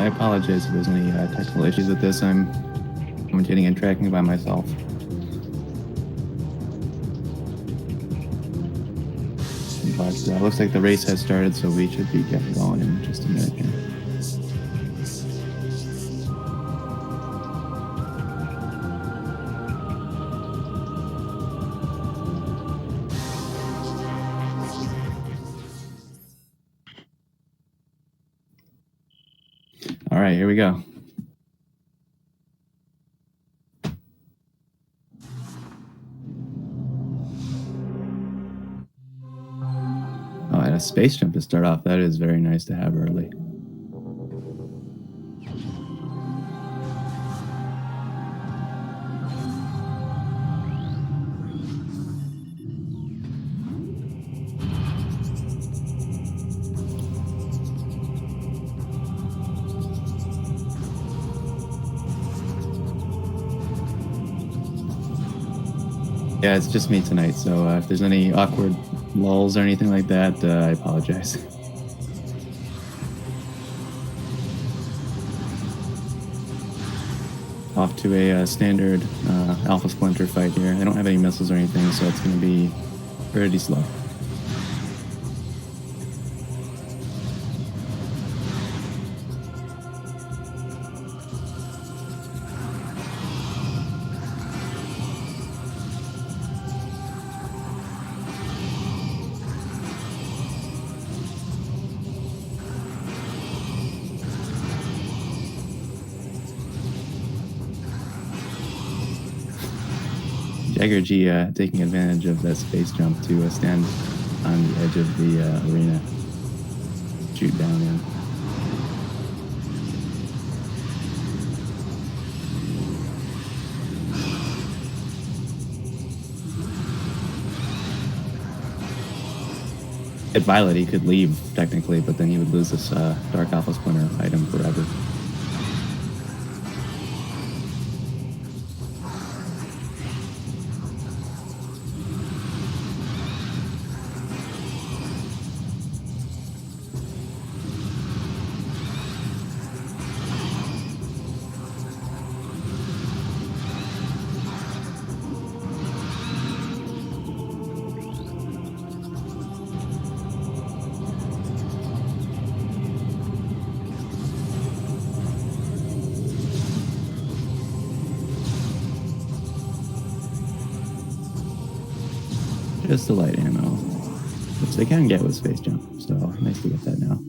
apologize if there's any technical issues with this. I'm commentating and tracking by myself. But looks like the race has started, so we should be getting going in just a minute here. All right, here we go. Oh, and a space jump to start off. That is very nice to have early. Yeah, it's just me tonight, so if there's any awkward lulls or anything like that, I apologize. Off to a standard Alpha Splinter fight here. I don't have any missiles or anything, so it's going to be pretty slow. JaggerG taking advantage of that space jump to stand on the edge of the arena, shoot down in. At Violet, he could leave technically, but then he would lose this Dark Alpha Splinter item forever. Just the light ammo, which they can get with Space Jump, so nice to get that now.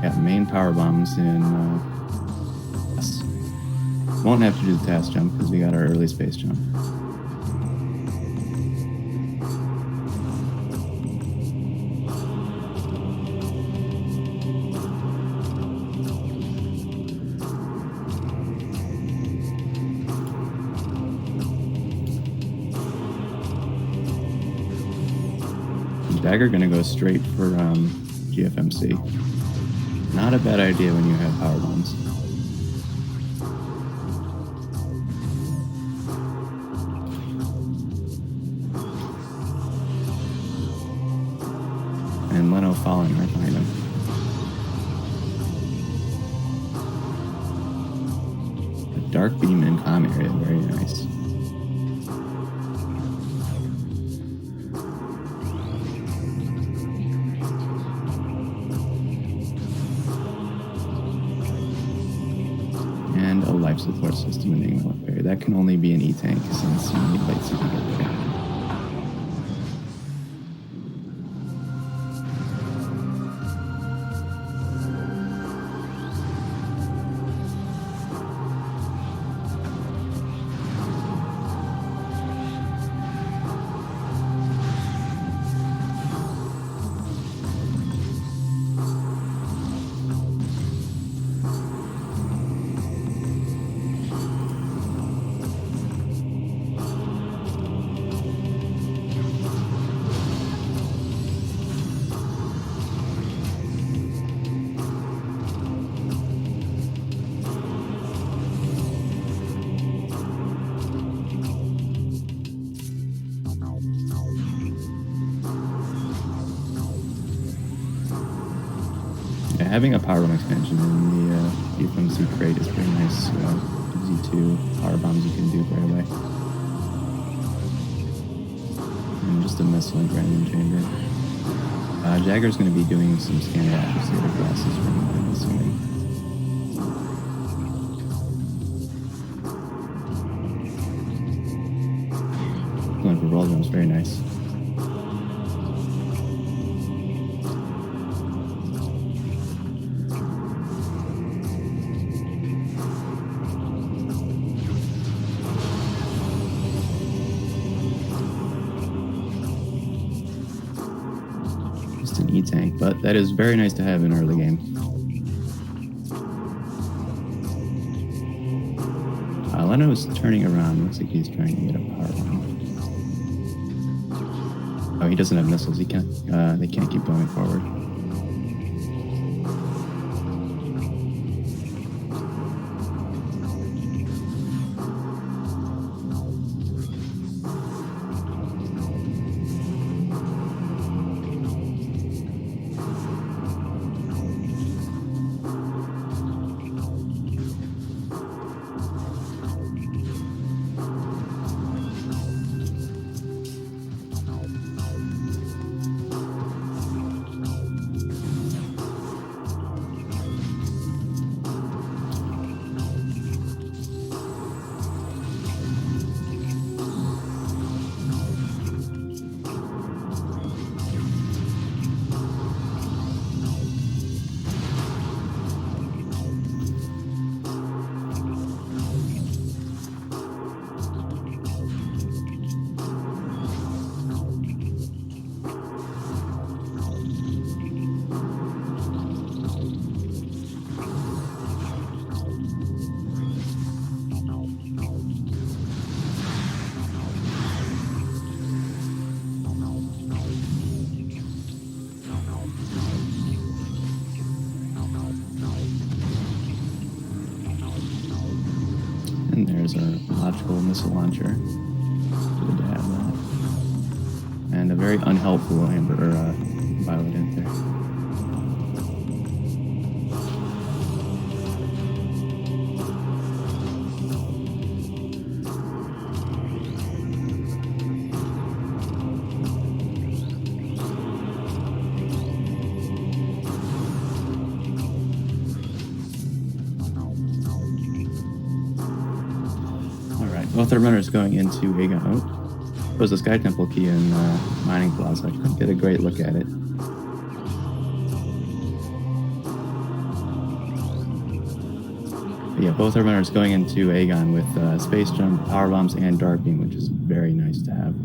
Got main power bombs in. Yes. Won't have to do the task jump because we got our early space jump. Jagger gonna go straight for GFMC. Not a bad idea when you have power bombs. And Leno following right behind him. A dark beam in comm area, very nice. And a life support system in Enigma Military. That can only be an E-tank since you need lights to get there. having a power bomb expansion in the UFMC crate is pretty nice. Gives you 2 power bombs you can do right away. And just a missile and grinding chamber. Jagger's going to be doing some scanner accuracy of glasses from I'm assuming. Going for roll jumps, very nice. Just an E-tank, but that is very nice to have in early game. Leno is turning around. Looks like he's trying to get a power bomb. Oh, he doesn't have missiles. He can't. They can't keep going forward. And there's our logical missile launcher. Good to have that. And a very unhelpful Violet in there. Both our runners going into Aegon. Oh, there's a Sky Temple key in Mining Plaza. I couldn't get a great look at it. But yeah, both our runners going into Aegon with Space Jump, Power Bombs, and Dark Beam, which is very nice to have.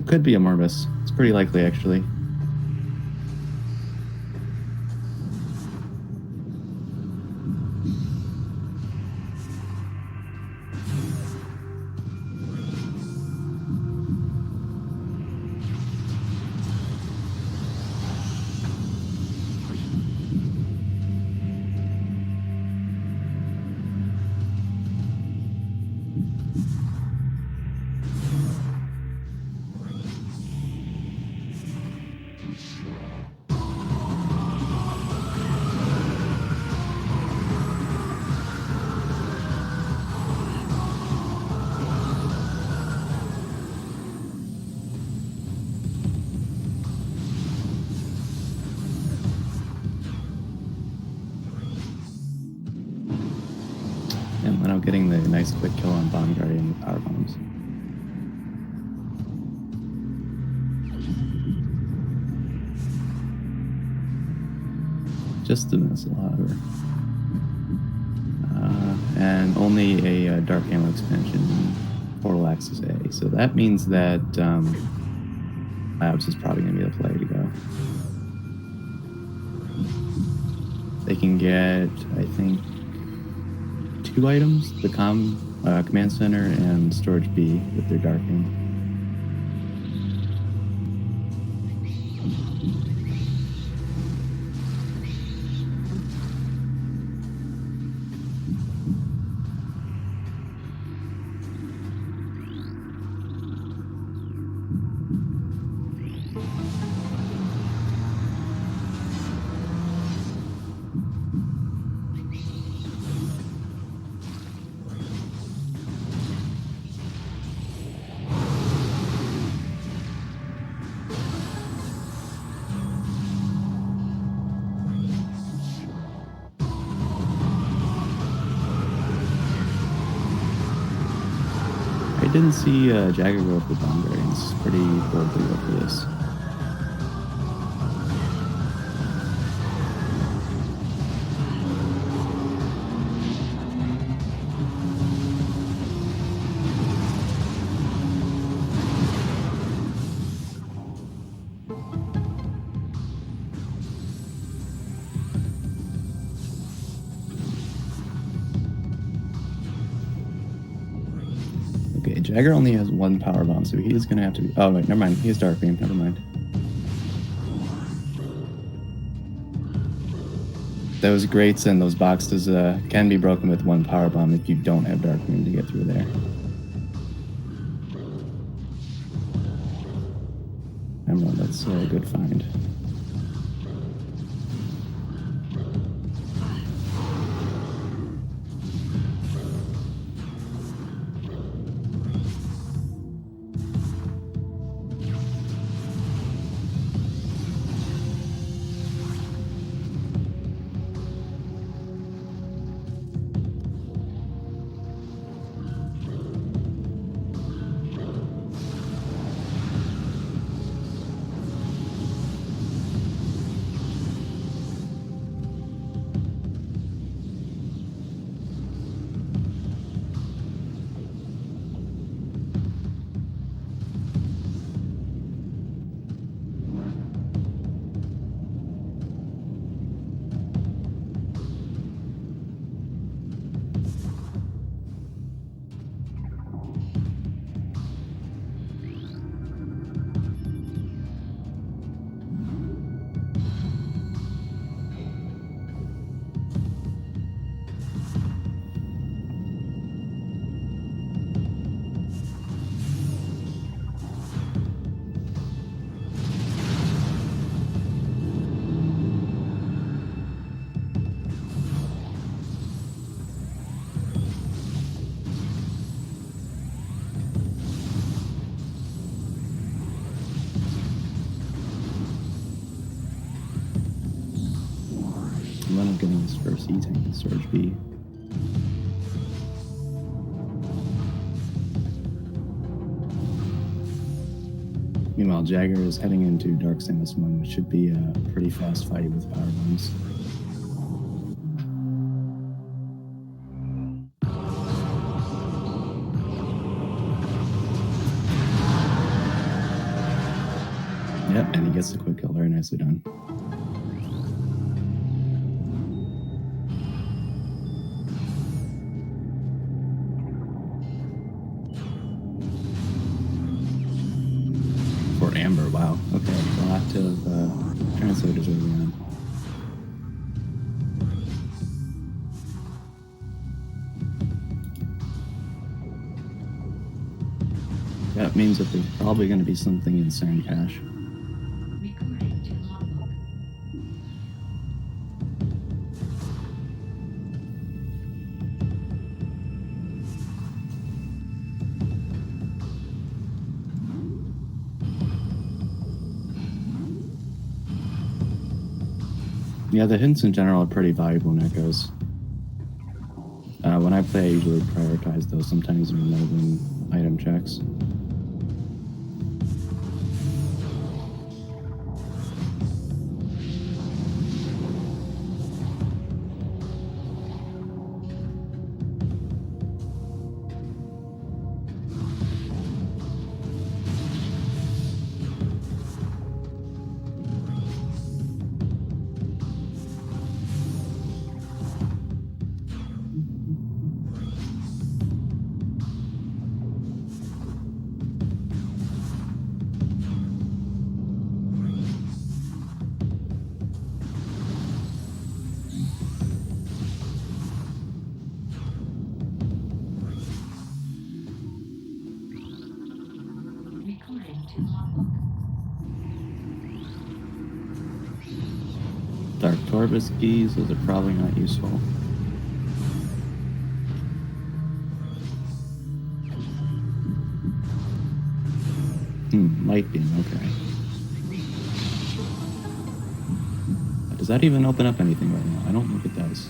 Could be a Morbus. It's pretty likely, actually. And Leno getting the nice quick kill on Bomb Guardian with power bombs. Just a missile, however. And only a Dark Ammo expansion, Portal Axis A. So that means that Labs is probably going to be the play to go. They can get, I think, 2 items, the Command Center and Storage B with their Dark Beam. I didn't see Jagger go for bomb variants. Pretty bold to go for this. Okay, Jagger only has one power bomb, so he's gonna have to be. Oh wait, never mind. He has Dark Beam. Never mind. Those grates and those boxes can be broken with one power bomb if you don't have Dark Beam to get through there. Emerald, that's a good find. Leno getting his first E-tank in Storage B. Meanwhile, Jagger is heading into Dark Samus 1, which should be a pretty fast fight with power bombs. Yep, and he gets the quick kill. Very nicely done. For Amber, wow. Okay, a lot of translators early on. That means that there's probably going to be something in Sand Cache. Yeah, the hints in general are pretty valuable in Echoes. When I play, I usually prioritize those, sometimes even more than item checks. Torbus keys, those are probably not useful. Light beam, okay. Does that even open up anything right now? I don't think it does.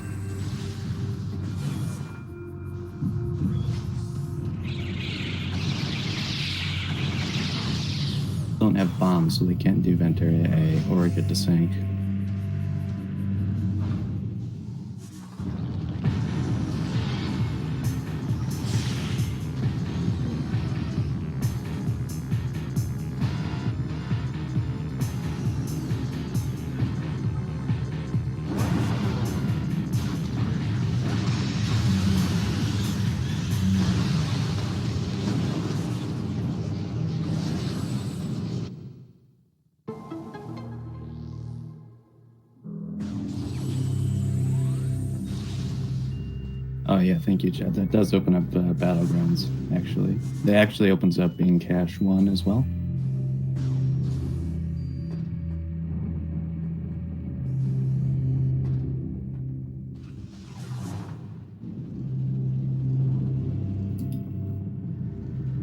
Don't have bombs, so they can't do vent area A or get to sink. Oh yeah, thank you, Chad. That does open up Battlegrounds, actually. That actually opens up in Cache 1 as well.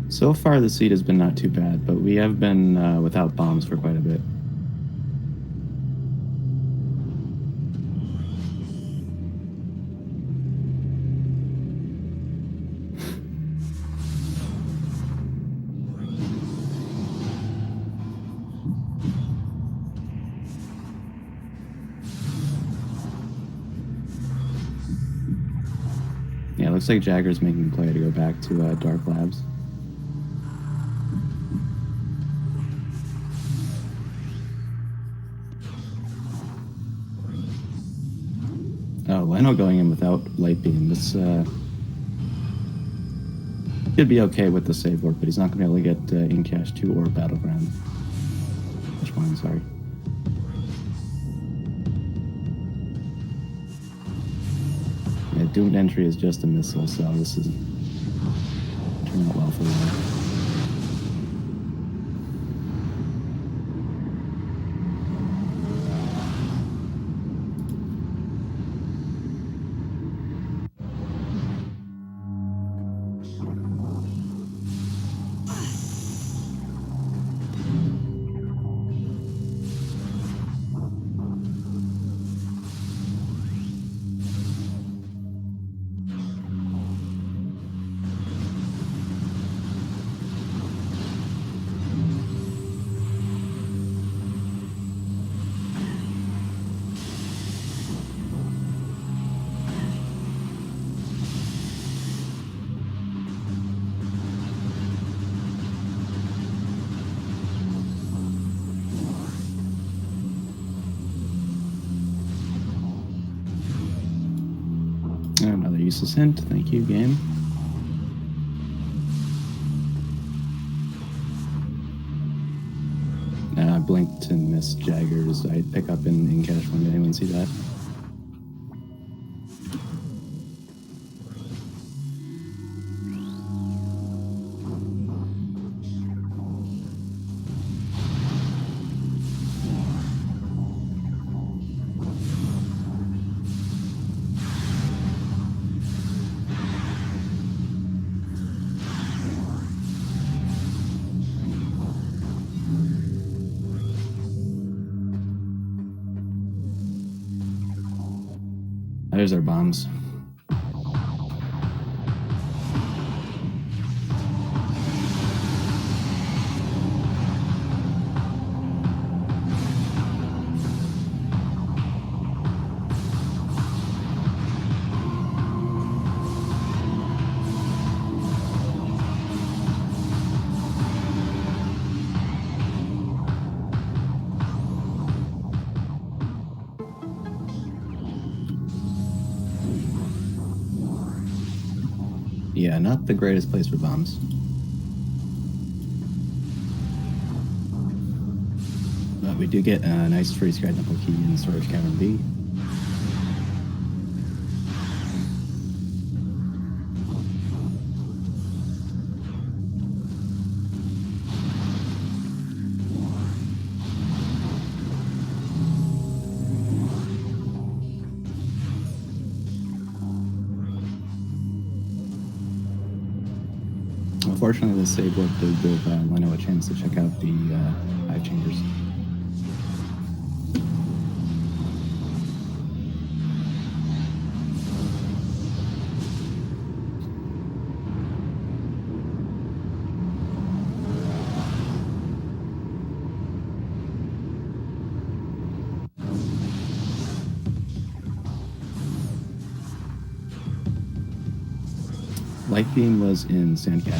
So far, the seed has been not too bad, but we have been without bombs for quite a bit. Yeah, looks like Jagger's making a play to go back to Dark Labs. Oh, Leno going in without light beam. This could be okay with the save work, but he's not going to be able to get in Cache 2 or Battleground. Cache 1, sorry. Yeah, doomed entry is just a missile, so this is turning out well for Leno. Another useless hint. Thank you, game. I blinked and missed Jagger's. I pick up in Cache 1. Did anyone see that? There's our bombs. Yeah, not the greatest place for bombs. But we do get a nice free sky temple key in Storage Cavern B. Fortunately, the save work did give Leno a chance to check out the hive chambers. Light beam was in sand cache.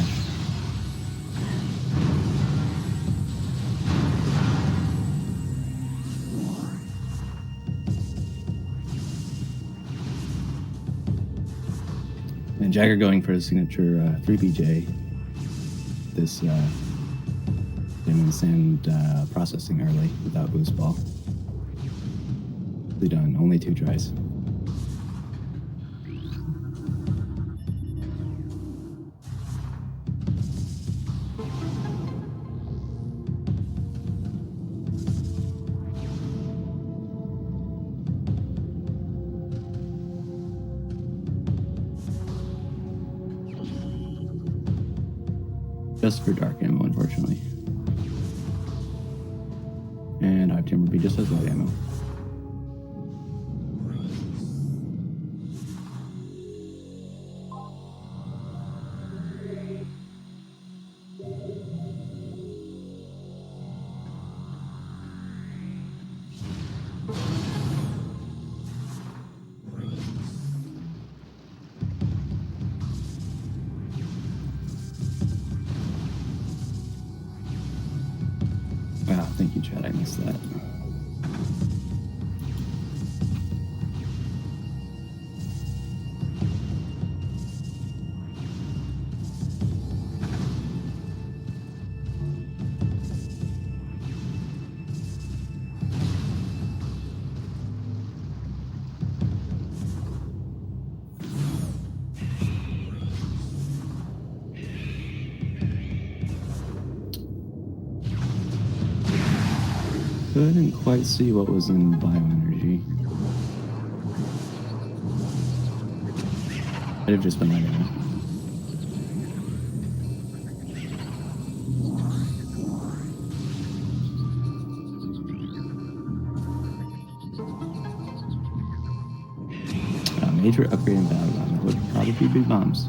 And Jagger going for his signature 3BJ. This in sand processing early without boost ball. They done only 2 tries. Just for dark ammo, unfortunately. And Hive Chamber B just has light ammo. Wow, thank you, Chad. I missed that. Couldn't quite see what was in bioenergy. Might have just been like that. Major upgrade in Aegon. That would probably be big bombs.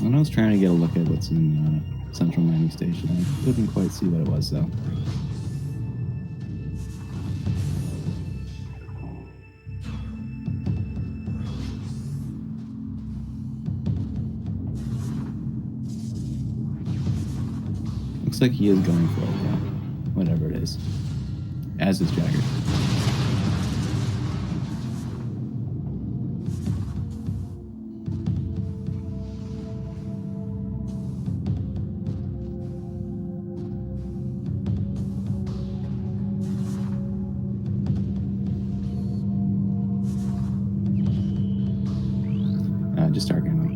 When I was trying to get a look at what's in Central Mining Station, I couldn't quite see what it was, though. Looks like he is going for it, yeah. Whatever it is. As is Jagger. Just dark ammo.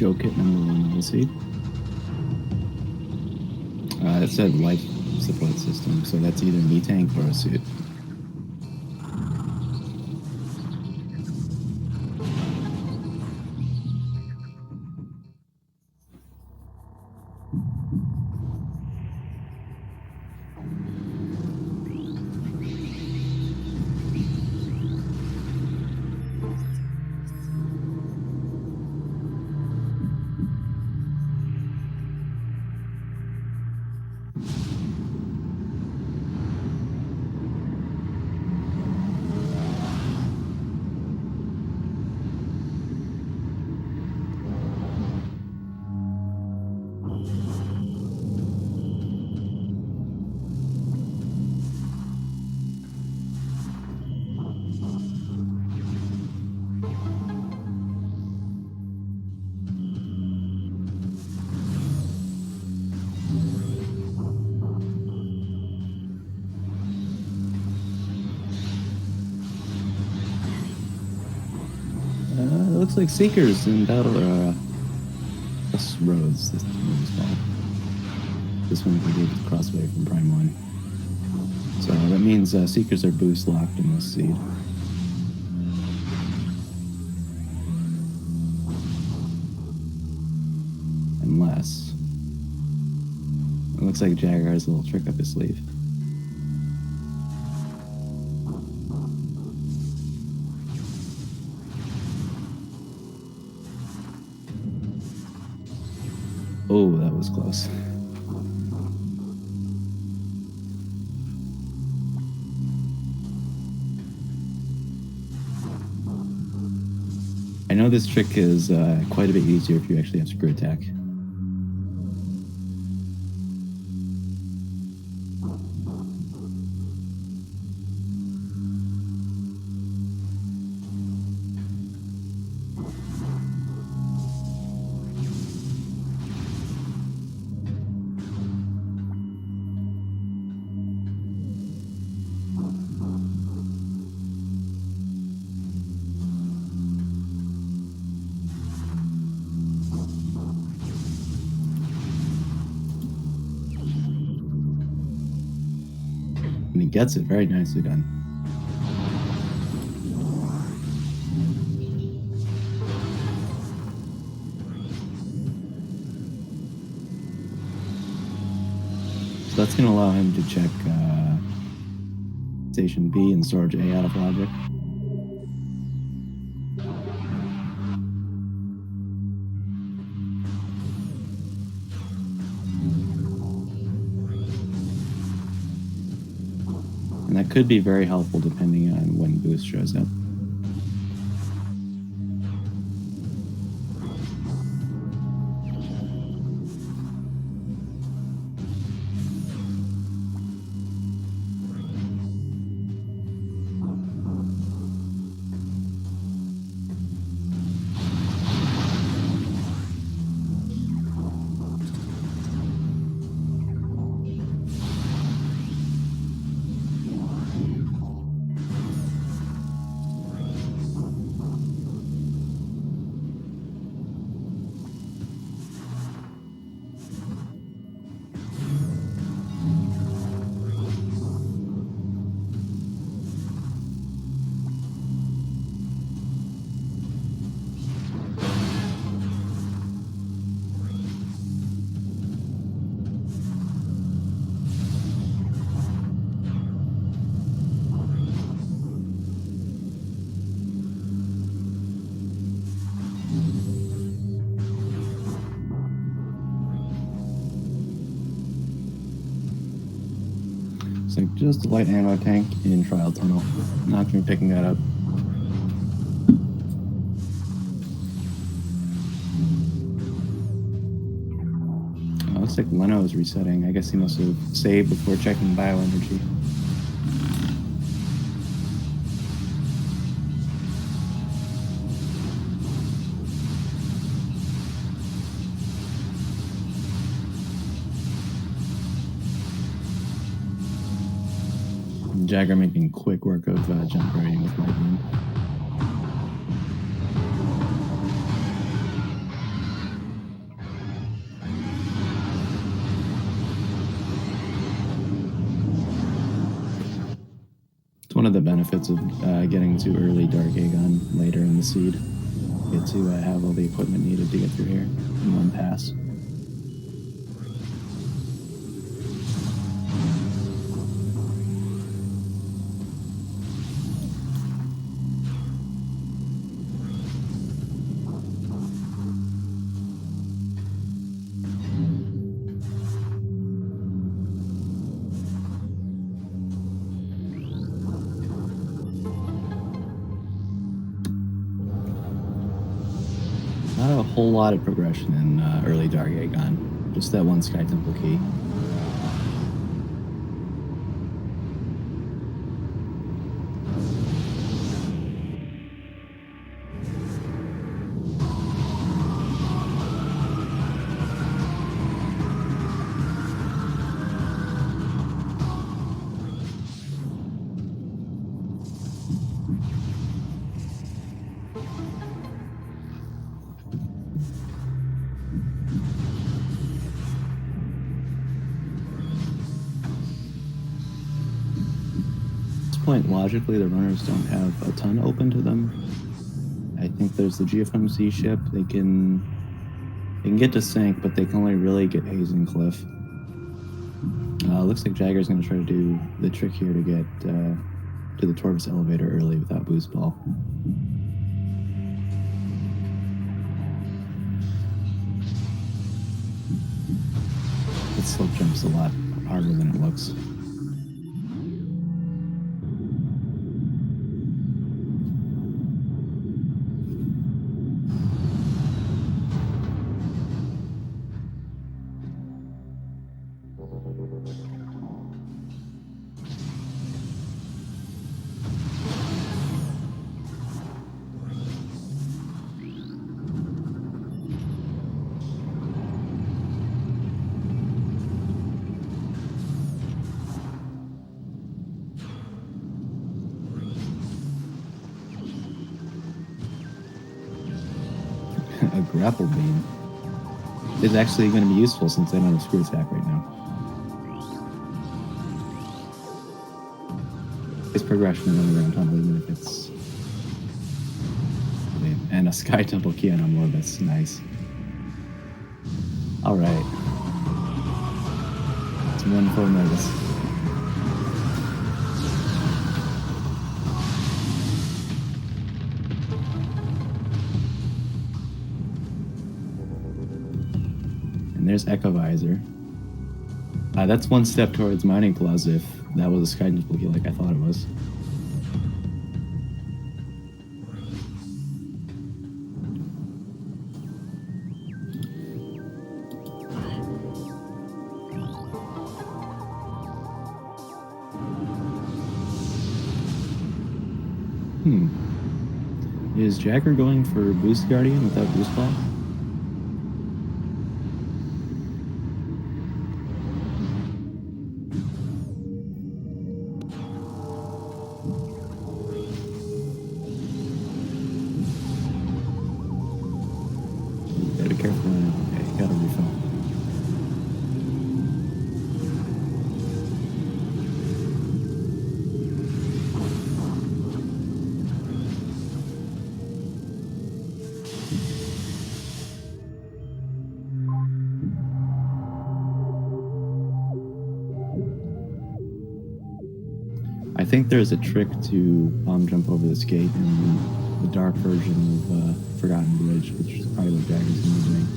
Joe Kit #1 of the seed. It said life support system, so that's either knee tank or a suit. It looks like Seekers in battle plus roads. This one is called. This one we gave the crossway from Prime 1. So that means Seekers are boost locked in this seed. Unless it looks like Jagger has a little trick up his sleeve. Oh, that was close. I know this trick is quite a bit easier if you actually have screw attack. And he gets it. Very nicely done. So that's going to allow him to check Station B and Storage A out of logic. And that could be very helpful depending on when boost shows up. So just a light ammo tank in Trial Tunnel. Not going to be picking that up. Looks like Leno is resetting. I guess he must have saved before checking bioenergy. Jagger making quick work of jump rating with Lightning. one of the benefits of getting to early Dark Aegon later in the seed. Get to have all the equipment needed to get through here in one pass. Not a whole lot of progression in early Dark Aegon. Just that one Sky Temple key. Point logically, the runners don't have a ton open to them. I think there's the GFMC ship. They can get to Sync, but they can only really get Haze and Cliff. Looks like Jagger's going to try to do the trick here to get to the Torvus elevator early without boost ball. It slope jumps a lot harder than it looks. A grapple beam is actually going to be useful since I don't have screw attack right now. It's progression in underground tunnel, even if it's... And a Sky Temple key on Orbis, nice. Alright. It's 1-4 notice. And there's Echo Visor. That's one step towards Mining Plaza if that was a Sky Temple key like I thought it was. Is Jagger going for Boost Guardian without Boost Ball? Gotta be careful. Okay, gotta refill. I think there's a trick to bomb jump over this gate in the dark version of Forgotten Bridge, which is probably what Jagger's going to be doing.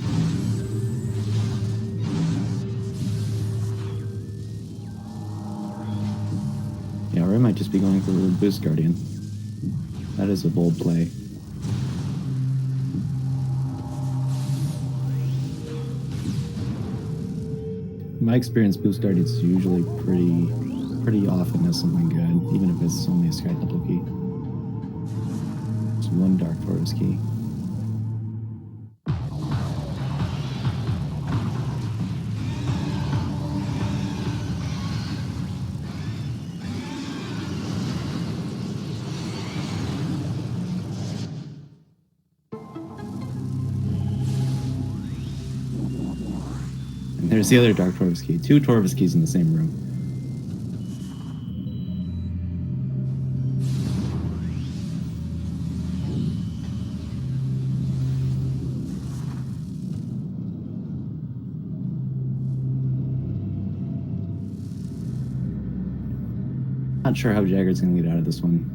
Yeah, or I might just be going for Boost Guardian. That is a bold play. In my experience, Boost Guardian is usually pretty often has something good, even if it's only a Sky Temple key. It's one Dark Forest key. And there's the other Dark Torvus key. Two Torvus keys in the same room. Not sure how Jagger's gonna get out of this one.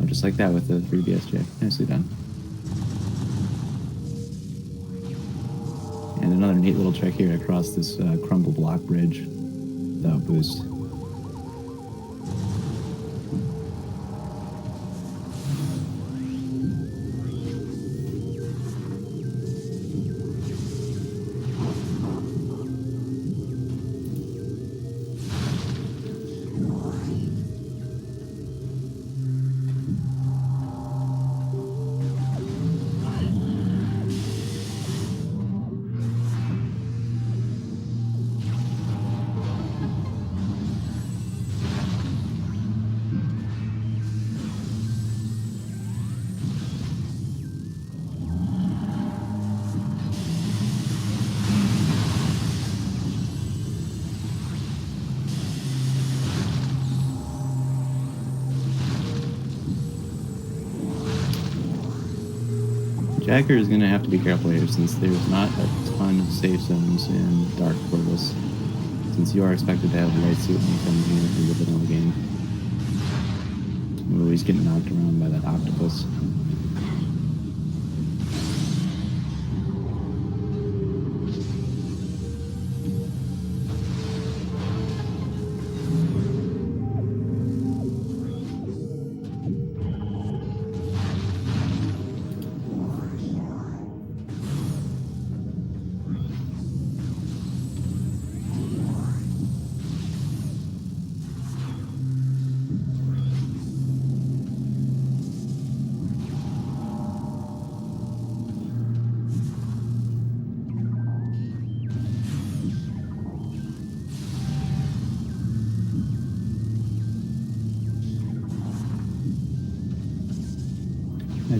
Just like that with the 3DS Jag. Nicely done. And another neat little trick here across this crumble block bridge without boost. Jagger is going to have to be careful here since there's not a ton of safe zones in Dark Portals. Since you are expected to have a light suit when you come here in the vanilla game. We're always getting knocked around by that octopus.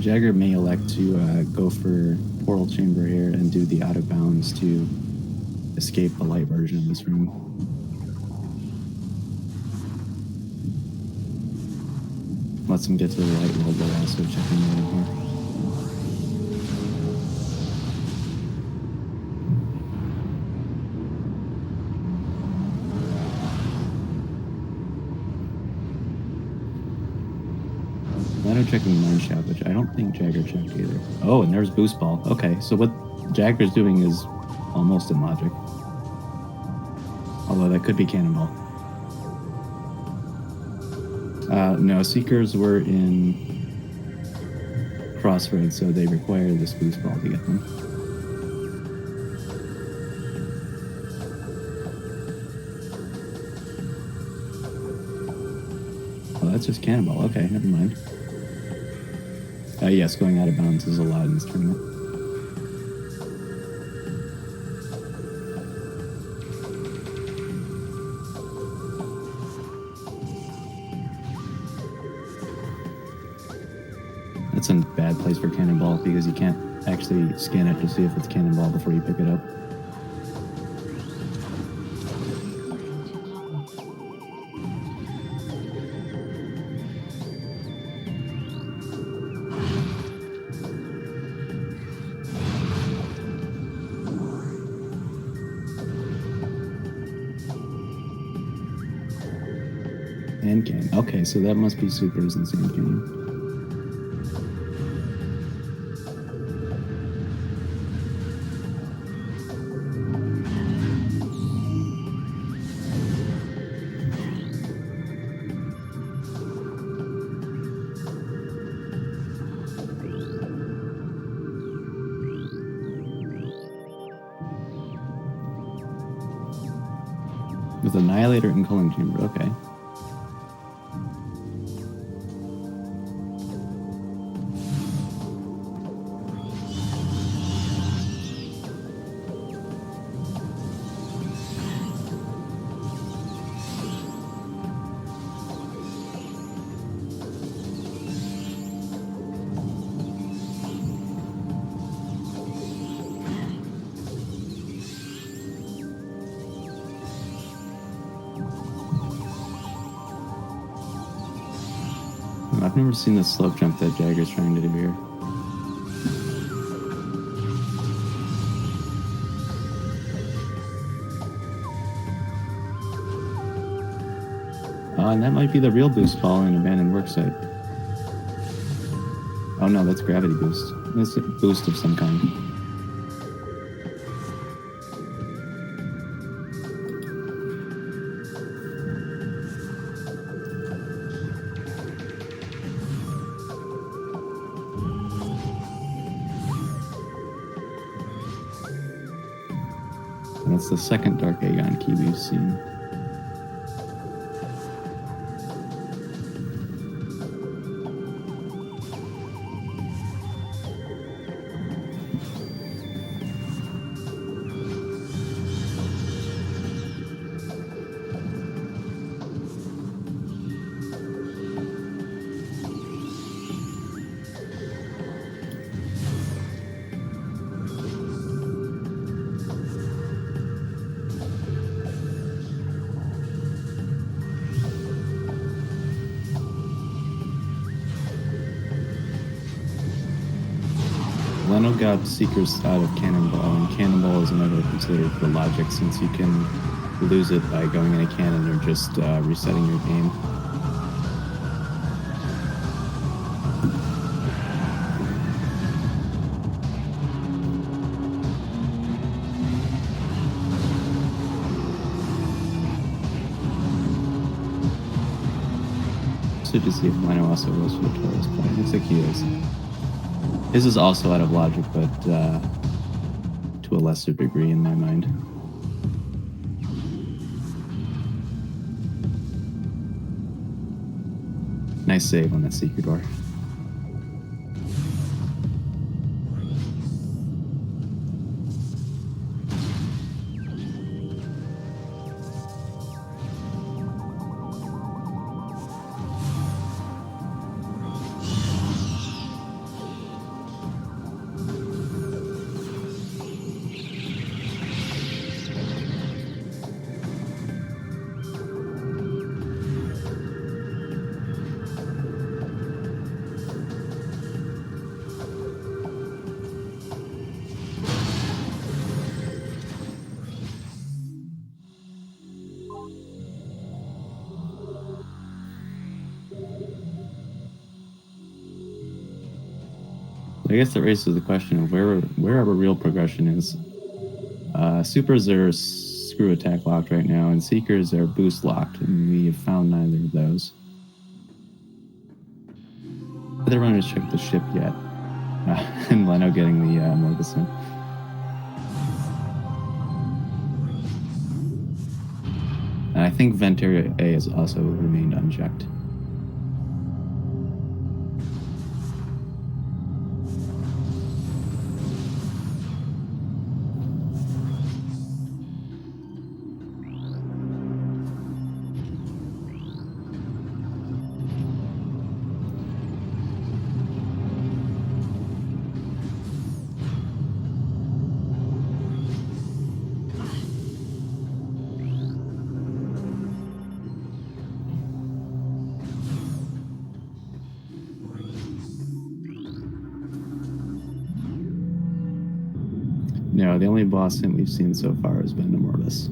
Jagger may elect to go for Portal Chamber here and do the out of bounds to escape the light version of this room. Lets him get to the light world while also checking the other here. Ladder checking Mine Shop, which I don't think Jagger checked either. Oh, and there's Boost Ball. Okay, so what Jagger's doing is almost in logic. Although that could be Cannonball. No, Seekers were in Crossroads, so they require this Boost Ball to get them. Oh, that's just Cannonball. Okay, never mind. Yes, going out of bounds is allowed in this tournament. That's a bad place for Cannonball because you can't actually scan it to see if it's Cannonball before you pick it up. Endgame. Okay, so that must be Supers and Endgame. With Annihilator and Culling Chamber, okay. I've never seen the slope jump that Jagger's trying to do here. And that might be the real boost ball in abandoned worksite. Oh no, that's gravity boost. That's a boost of some kind. And that's the second Dark Aegon key we've seen. Leno got Seekers out of Cannonball, and Cannonball is never considered for logic since you can lose it by going in a cannon or just resetting your game. So to see if Leno also was for the Taurus play. Looks like he is. His is also out of logic, but to a lesser degree in my mind. Nice save on that Seeker door. I guess that raises the question of where our real progression is. Supers are screw attack locked right now, and Seekers are boost locked, and we have found neither of those. The runners checked the ship yet, and Leno getting the Morgison. And I think Venturi A has also remained unchecked. No, the only boss hint we've seen so far has been Immortus.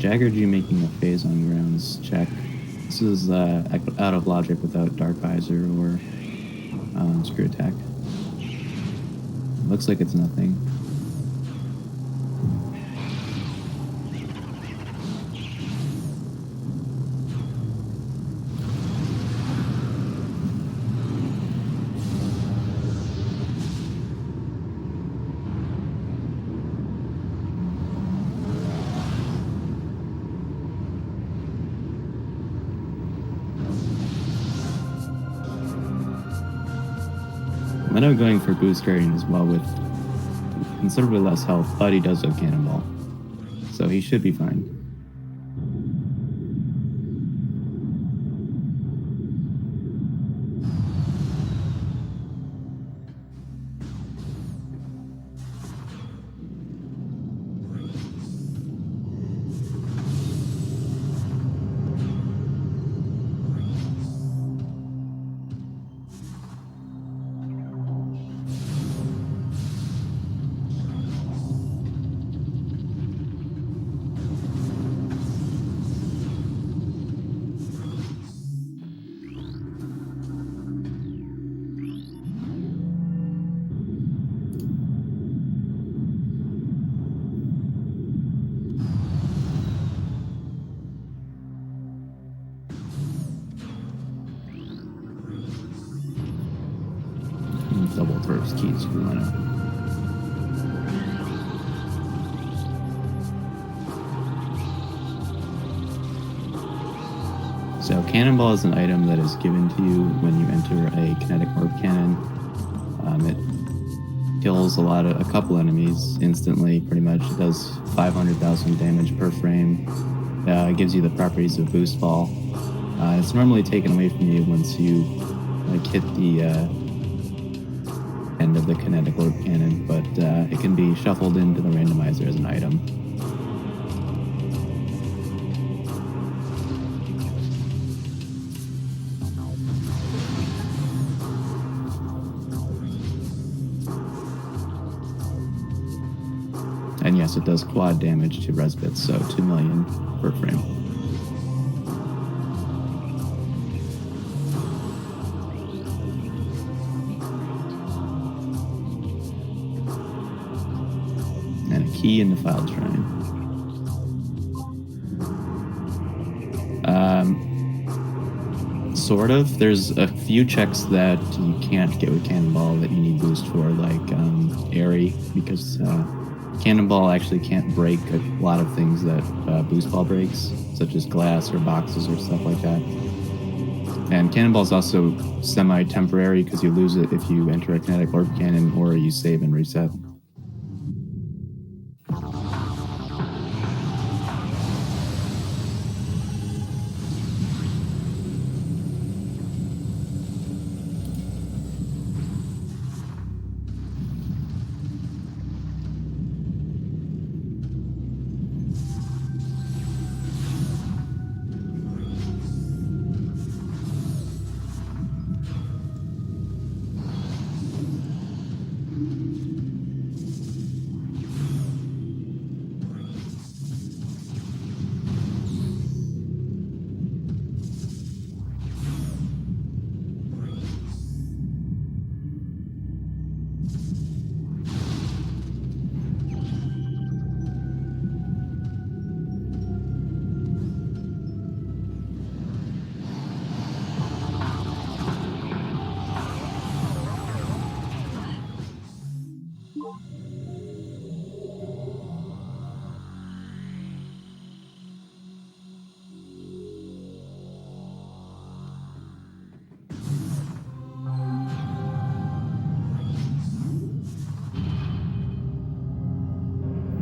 JaggerG making a phase on grounds check. This is out of logic without Dark Visor or Screw Attack. Looks like it's nothing. Leno going for boost variant as well with considerably less health, but he does have Cannonball. So he should be fine. Double throws keys for Leno. So Cannonball is an item that is given to you when you enter a kinetic orb cannon. It kills a couple enemies instantly, pretty much. It does 500,000 damage per frame. It gives you the properties of boost ball. It's normally taken away from you once you hit the end of the kinetic orb cannon, but it can be shuffled into the randomizer as an item. And yes, it does quad damage to res bits, so 2 million per frame. And a key in the Defiled Shrine. Sort of. There's a few checks that you can't get with Cannonball that you need boost for, like Airy, because Cannonball actually can't break a lot of things that boost ball breaks, such as glass or boxes or stuff like that. And Cannonball is also semi-temporary because you lose it if you enter a kinetic orb cannon or you save and reset.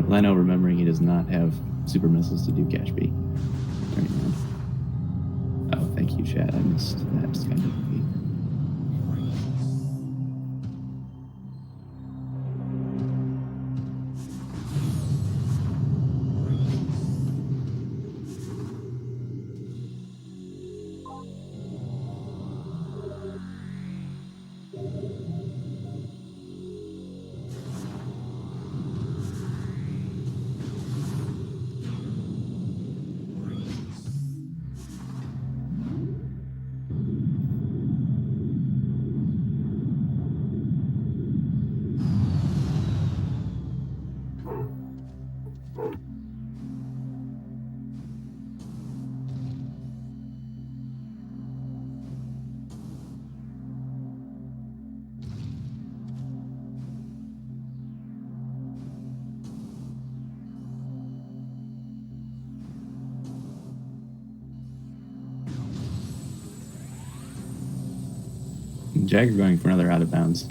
Leno remembering he does not have super missiles to do catch B. Oh, thank you, Chad. I missed that kind of feat. Jagger going for another out of bounds.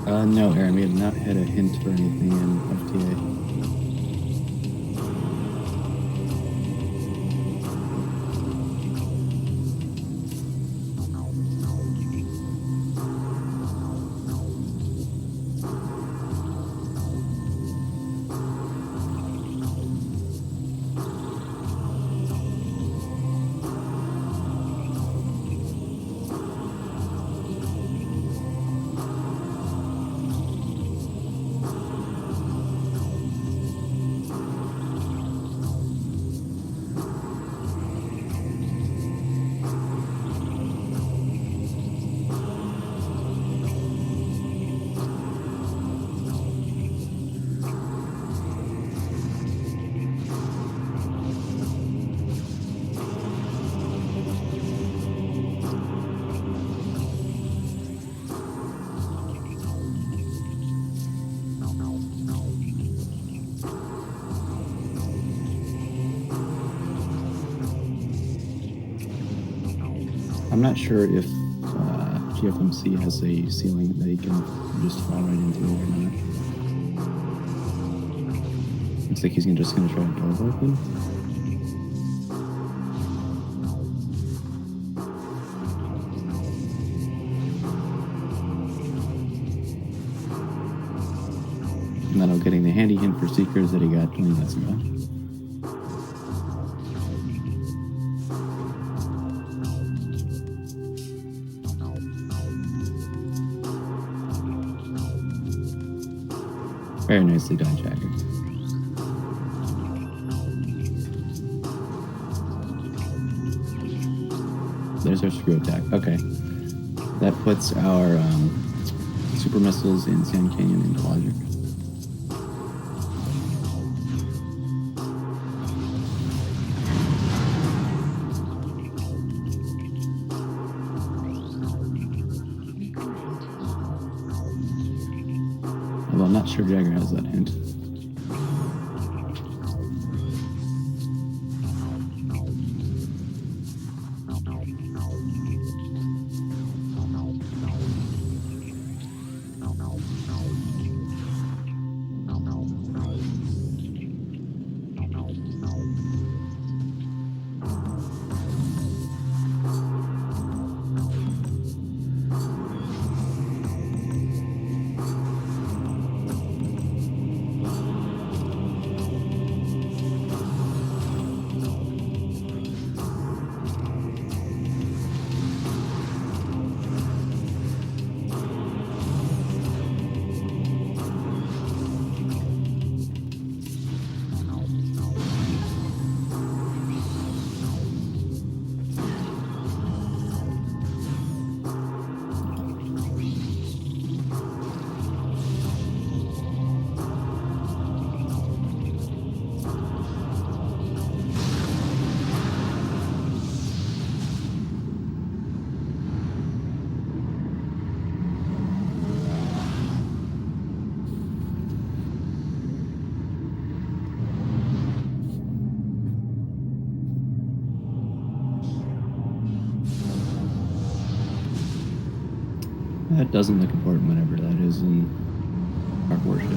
No, Aaron, we have not had a hint for anything in FTA. I'm not sure if GFMC has a ceiling that he can just fall right into or not. Looks like he's just gonna try to door open. And then I'm getting the handy hint for Seekers that he got 20 minutes ago. Very nicely done, Jagger. There's our screw attack. Okay. That puts our super missiles in Sand Canyon into logic. Although I'm not sure Jagger has that hint. That doesn't look important, whatever that is in our worship.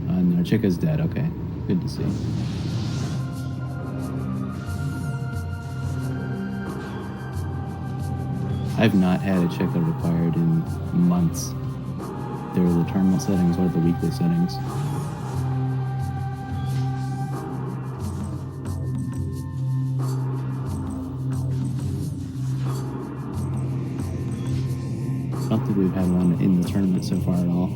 And our chick is dead. Okay, good to see. I've not had a check that required in months. They were the tournament settings or the weekly settings. I don't think we've had one in the tournament so far at all.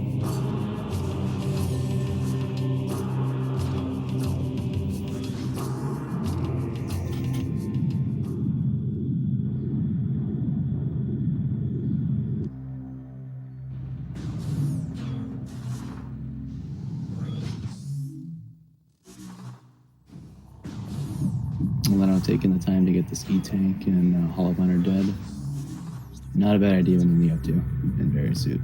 And then I'm taking the time to get this E-Tank and Hollow Hunter dead. Not a bad idea when you need up to in very suit.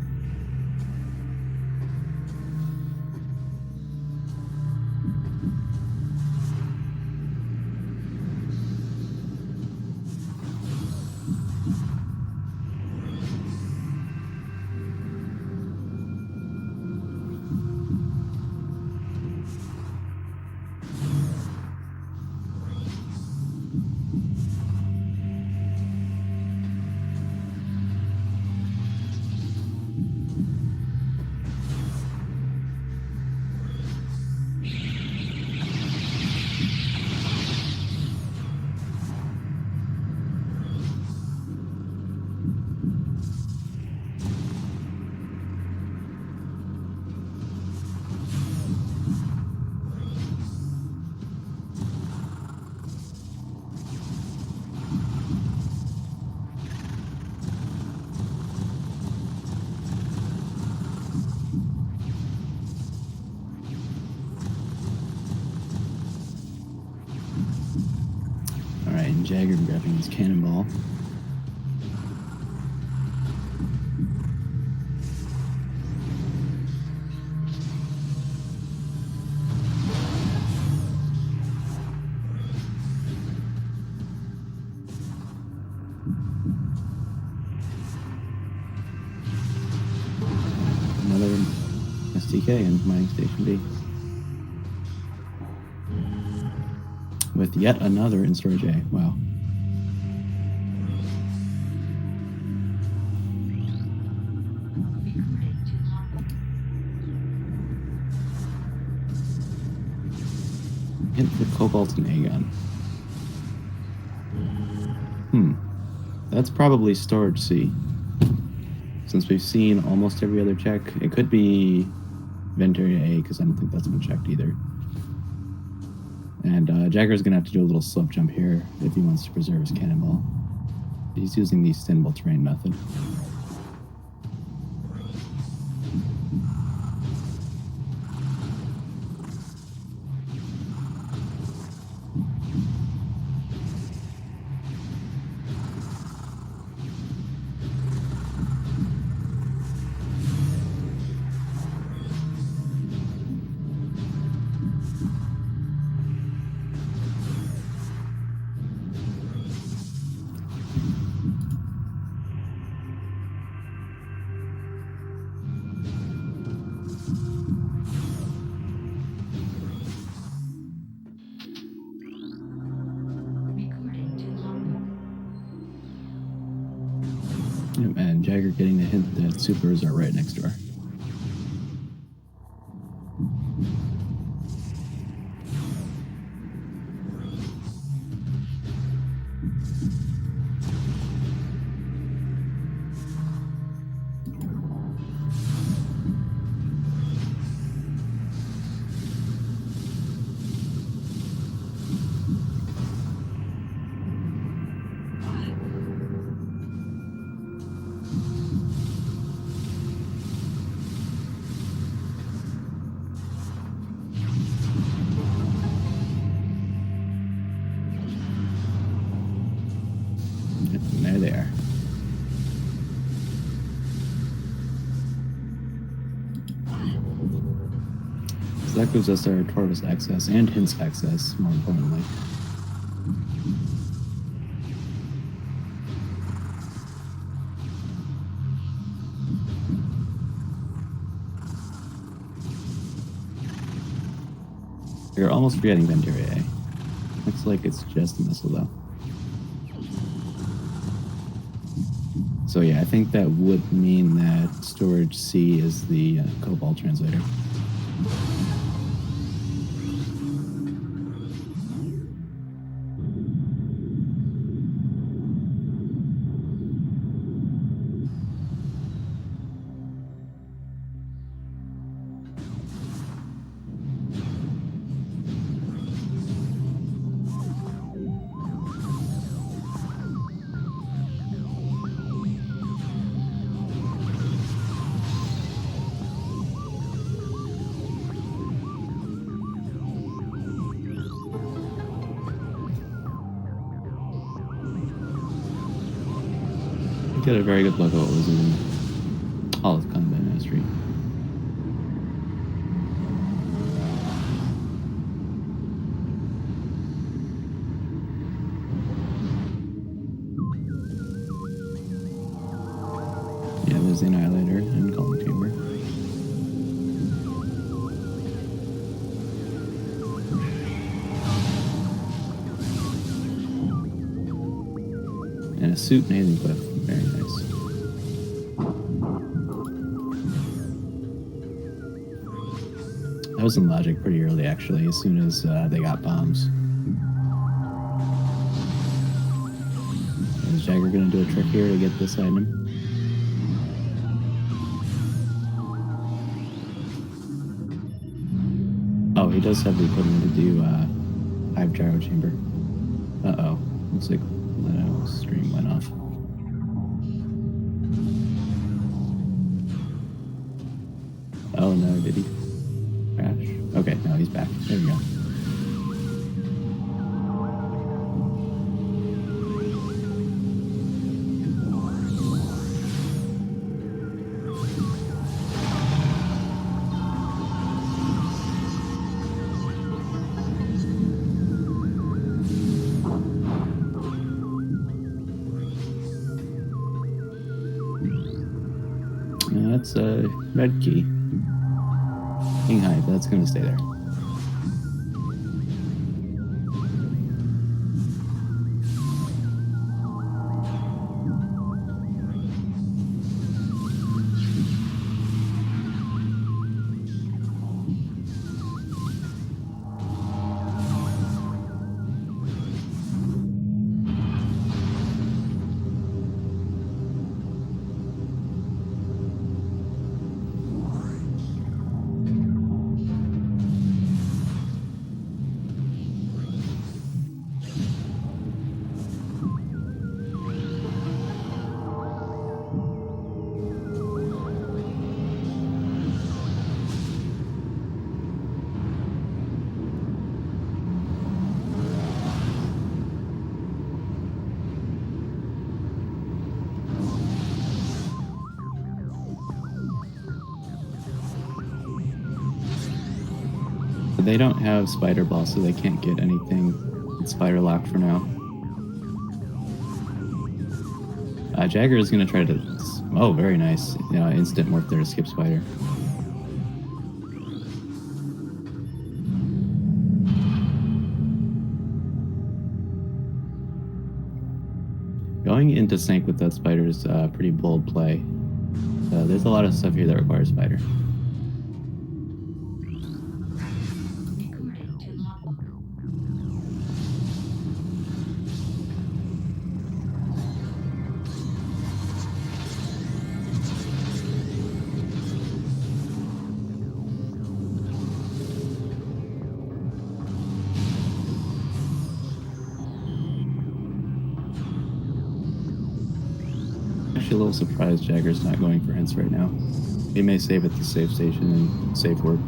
Jagger grabbing his cannonball. Another STK and mining station B. With yet another in storage A. Wow. Hint for Cobalt and Aegon. That's probably storage C. Since we've seen almost every other check, it could be Venturia A, because I don't think that's been checked either. And Jagger's going to have to do a little slope jump here if he wants to preserve his cannonball. He's using the extendable terrain method. And Jagger getting the hint that supers are right next door. And there they are. So that gives us our Tortoise access and Hints access, more importantly. You're almost forgetting Venturia A. Looks like it's just a missile though. So yeah, I think that would mean that storage C is the Cobalt translator. Get a very good look at what was in all of Combat Mastery. Yeah, there's the Annihilator and Calling Chamber. And a suit and alien cliff. Very nice. That was in logic pretty early, actually, as soon as they got bombs. Is Jagger going to do a trick here to get this item? Oh, he does have the equipment to do Hive Gyro Chamber. Uh-oh. Looks like Leno's stream went off. Oh no, did he crash? Okay, no, he's back. There we go. that's a red key. King Hive, that's gonna stay there. They don't have Spider Ball, so they can't get anything. It's Spider Lock for now. Jagger is going to try to... Oh, very nice. Instant morph there to skip Spider. Going into sync with that Spider is a pretty bold play. There's a lot of stuff here that requires Spider. A little surprised Jagger's not going for hints right now. He may save at the save station and save word.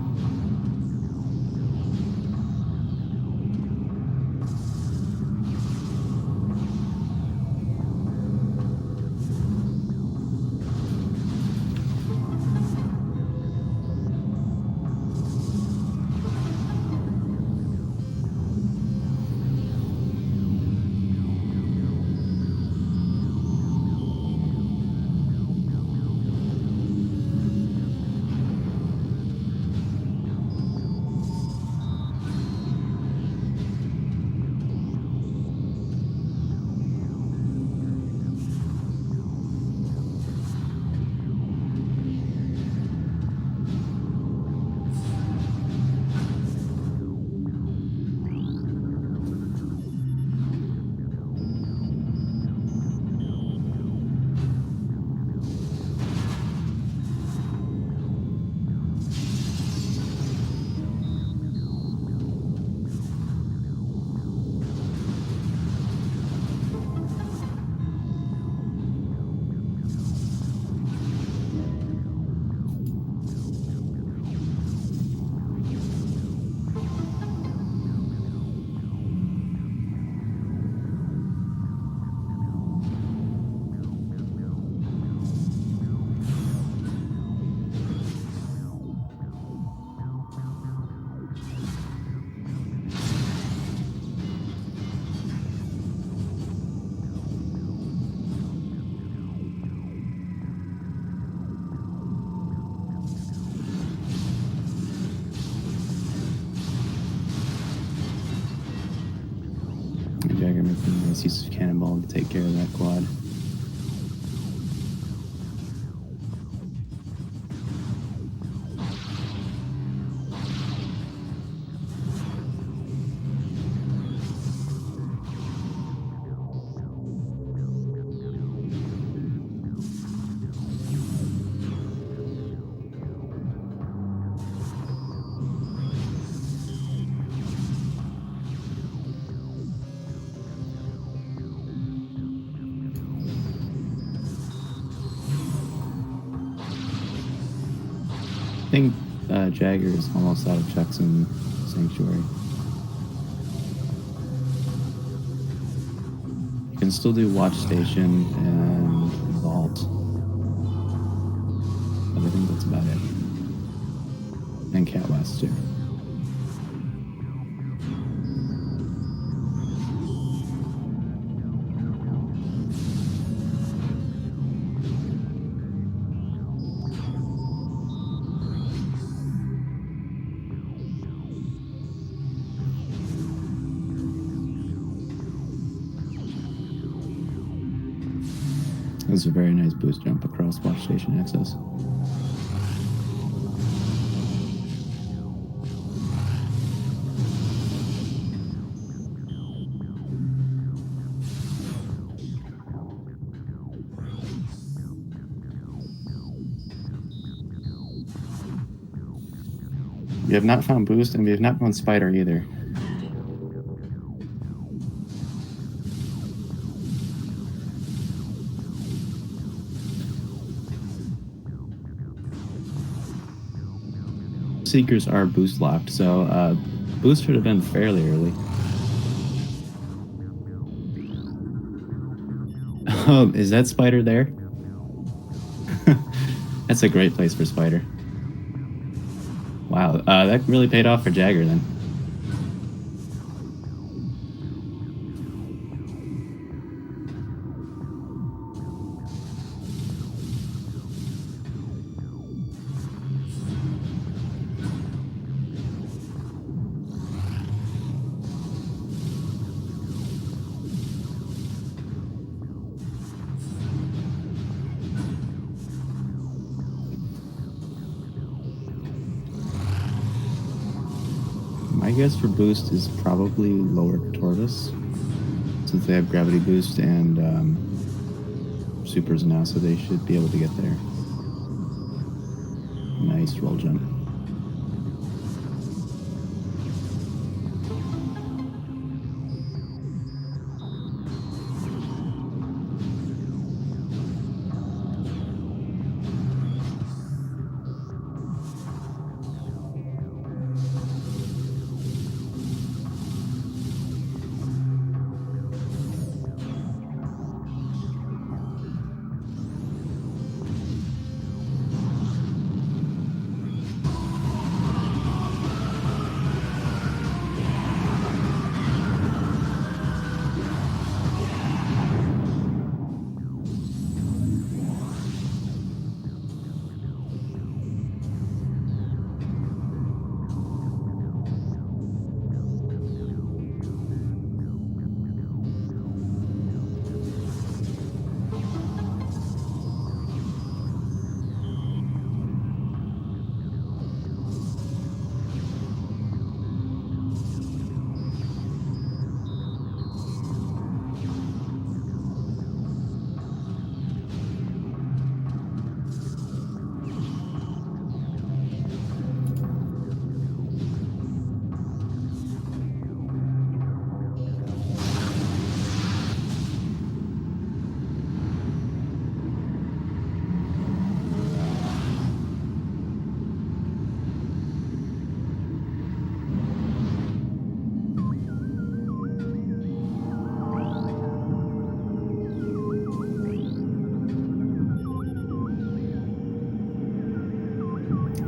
Jagger making a nice use of Cannonball to take care of that quad. I think Jagger is almost out of checks in Sanctuary. You can still do Watch Station and Vault. But I think that's about it. And Cat West too. was a very nice boost jump across watch station access. We have not found boost, and we have not found spider either. Seekers are boost locked, so boost should have been fairly early. Oh, is that spider there? That's a great place for spider. Wow, that really paid off for Jagger then. My guess for boost is probably lower tortoise, since they have gravity boost and supers now, so they should be able to get there. Nice roll jump.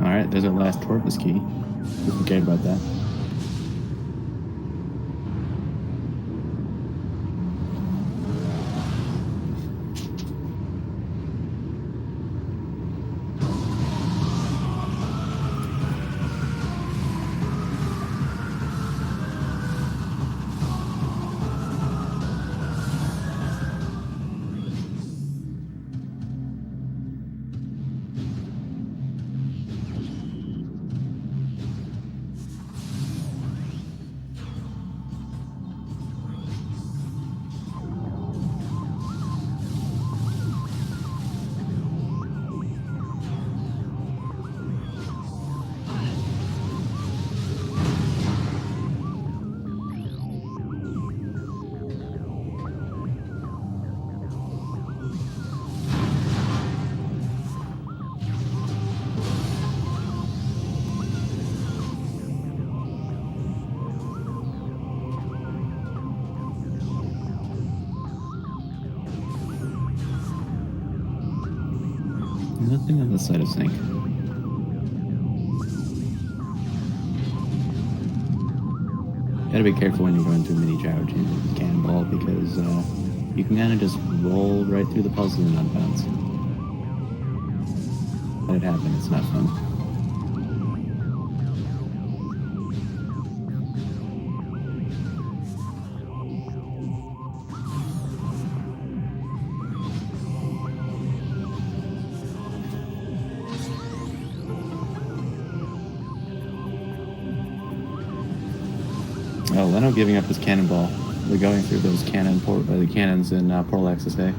Alright, there's our last tortoise key. Who cared about that? Nothing on the side of Zinc. Gotta be careful when you're going through mini gyro changes with Cannonball, because you can kind of just roll right through the puzzle and not bounce. Let it happen, it's not fun. Oh, Leno giving up his cannonball. We're going through those the cannons in Portal Access A.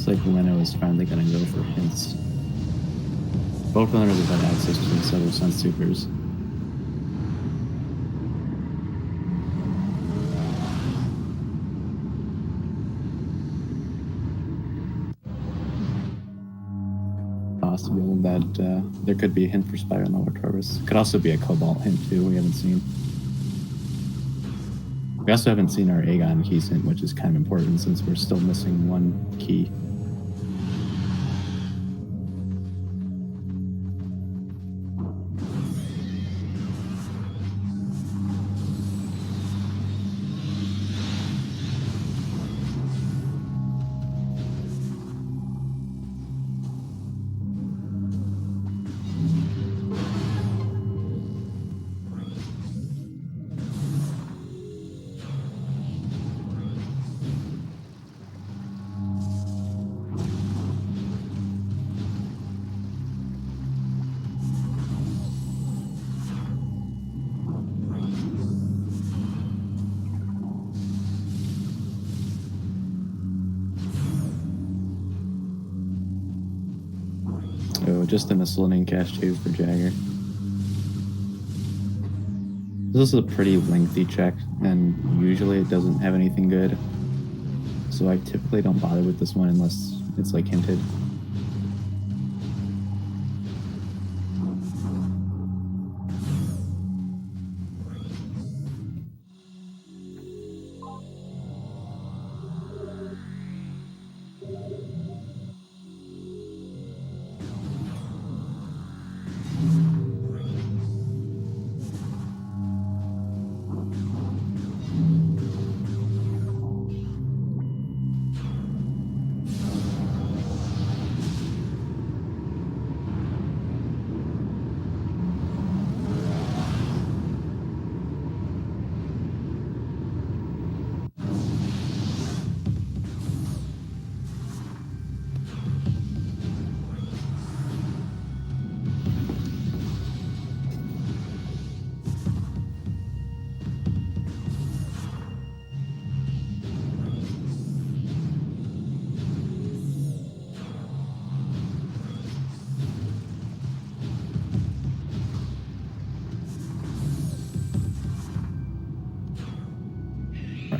Like Leno is finally gonna go for hints. Both runners have had access to several Sun Supers. Possible that there could be a hint for Spyro and Lower Corvus. Could also be a Cobalt hint too. We haven't seen. We also haven't seen our Aegon keys hint, which is kind of important since we're still missing one key. So just a miscellaneous cache too for Jagger. This is a pretty lengthy check, and usually it doesn't have anything good. So I typically don't bother with this one unless it's like hinted.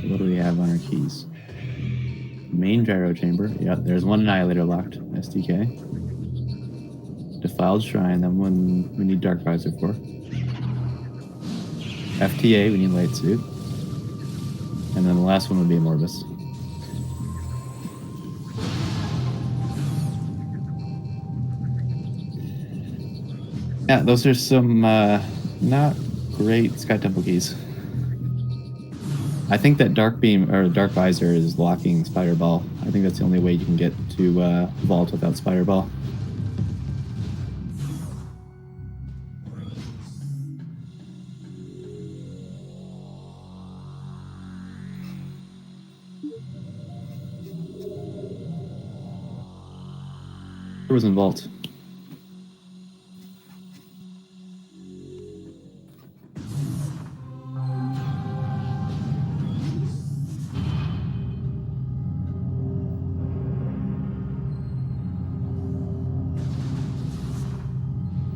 What do we have on our keys? Main gyro chamber. Yeah, there's one annihilator locked. SDK. Defiled shrine. That one we need dark visor for. FTA. We need light suit. And then the last one would be Morbus. Yeah, those are some not great Sky Temple keys. I think that Dark Beam or Dark Visor is locking Spider Ball. I think that's the only way you can get to Vault without Spider Ball. It was in Vault.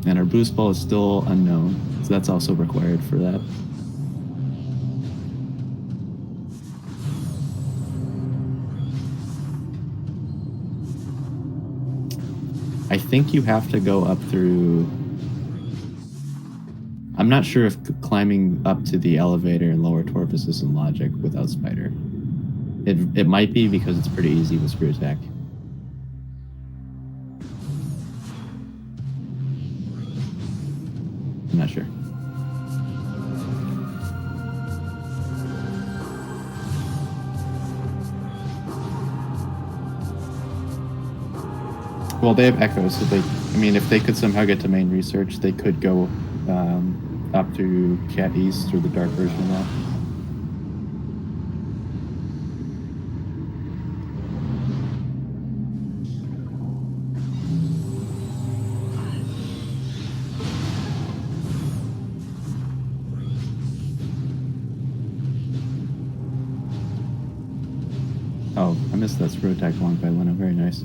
And our boost ball is still unknown, so that's also required for that. I think you have to go up through... I'm not sure if climbing up to the elevator in Lower Torpus is in logic without Spider. It might be because it's pretty easy with Screw Attack. I'm not sure. Well, they have echoes, so I mean, if they could somehow get to main research, they could go up to Cat East or the dark version of that. Oh, I missed that Screw Attack long by Leno. Very nice.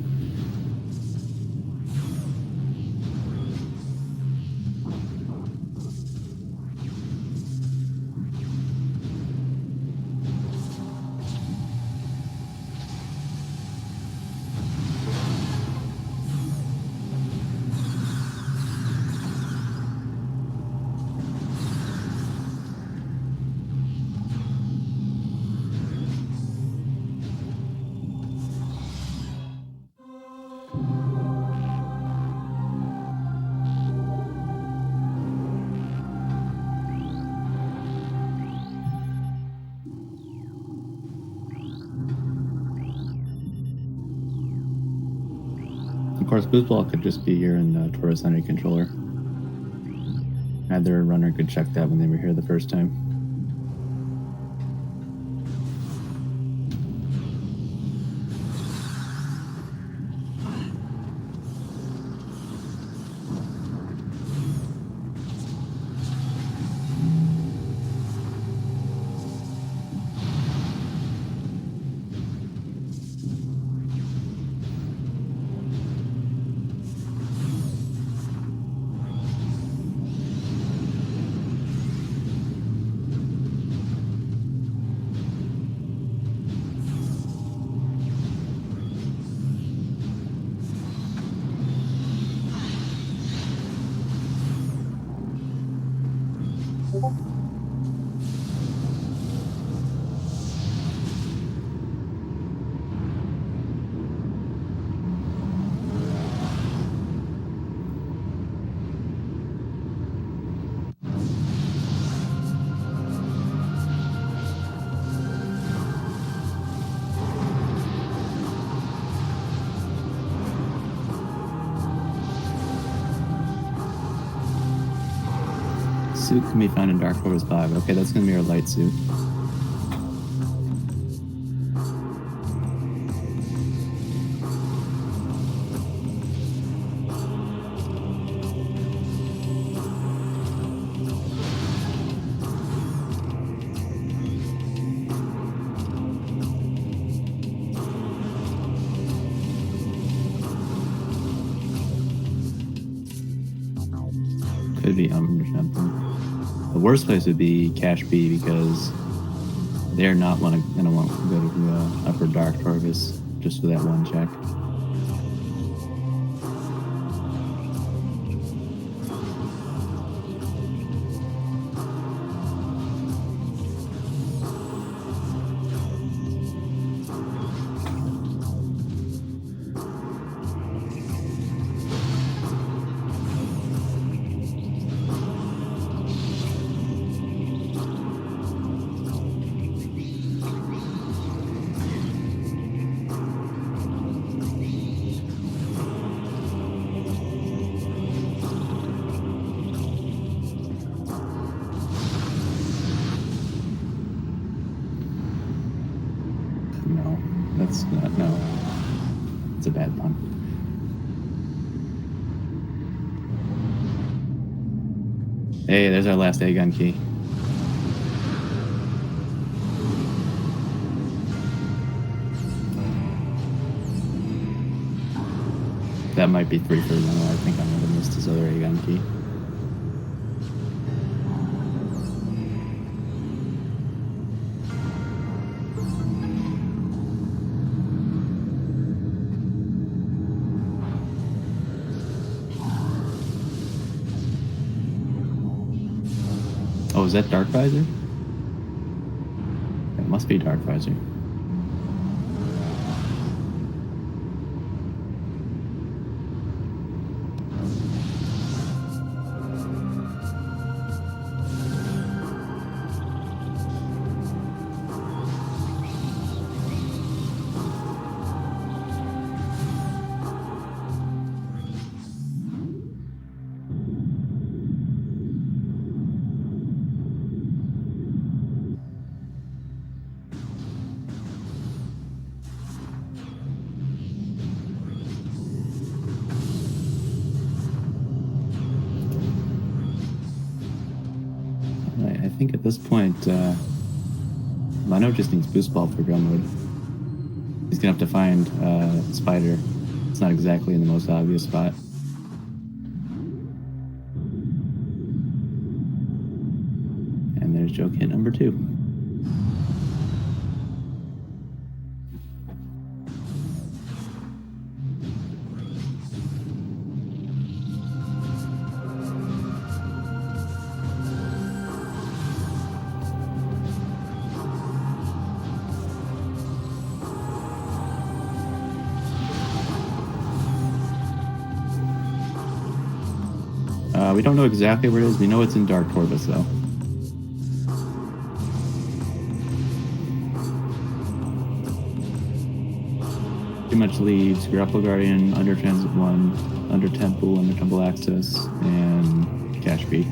Of course, Boost Ball could just be here in Taurus Energy Controller. Either runner could check that when they were here the first time. Suit can be found in Dark Forest 5. Okay, that's going to be our light suit. Could be or something. The worst place would be Cache B because they're not going to want to go to Upper Dark Torpus just for that one check. no. That's not, no. It's a bad pun. Hey, there's our last Aegon key. That might be 3 for 1. I think I might have missed his other Aegon key. Oh, is that Dark Visor? It must be Dark Visor. I think at this point, Leno just needs boost ball for gun mode. He's gonna have to find Spider. It's not exactly in the most obvious spot. And there's joke hit number 2. We don't know exactly where it is. We know it's in Dark Tortoise, though. Pretty much leaves Grapple Guardian, Under Transit 1, Under Temple, Under Temple Access, and Cash Beat.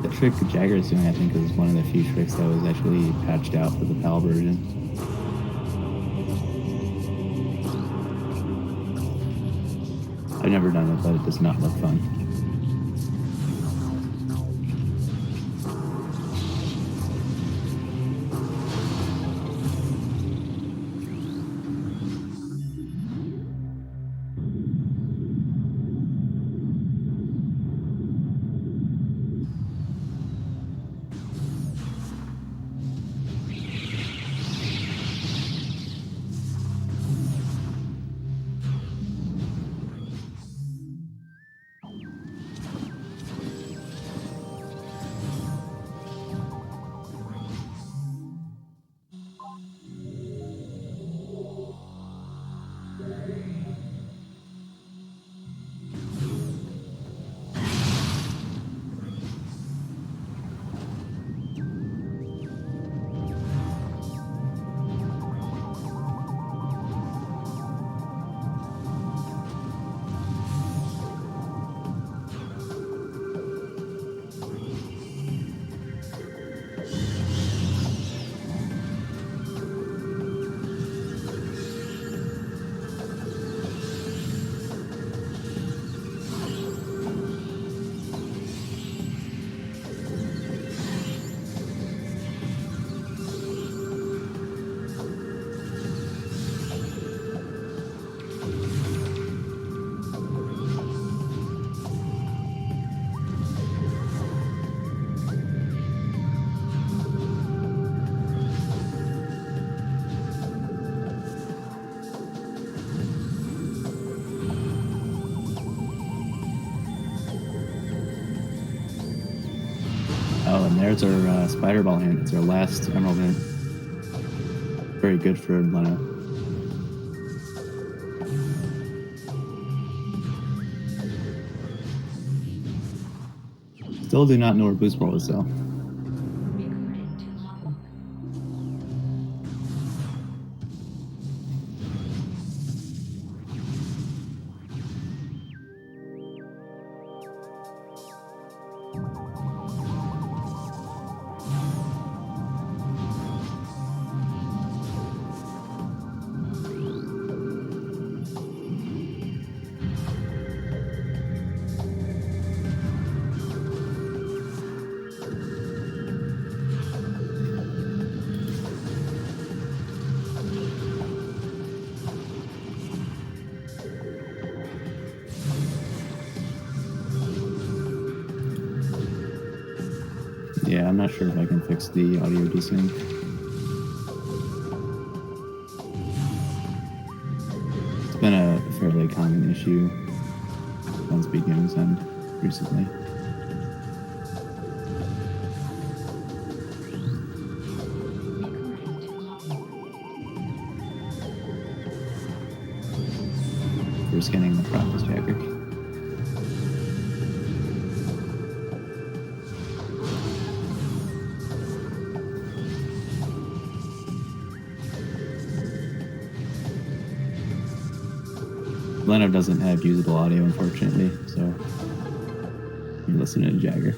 The trick Jagger is doing, I think, is one of the few tricks that was actually patched out for the PAL version. I've never done it, but it does not look fun. there's our spider ball hint. It's our last emerald hint. Very good for Leno. Still do not know where boost ball is though. Yeah, I'm not sure if I can fix the audio desync. It's been a fairly common issue on SpeedGaming's end recently. We're scanning the process, JaggerG. Leno doesn't have usable audio, unfortunately, so you're listening to Jagger.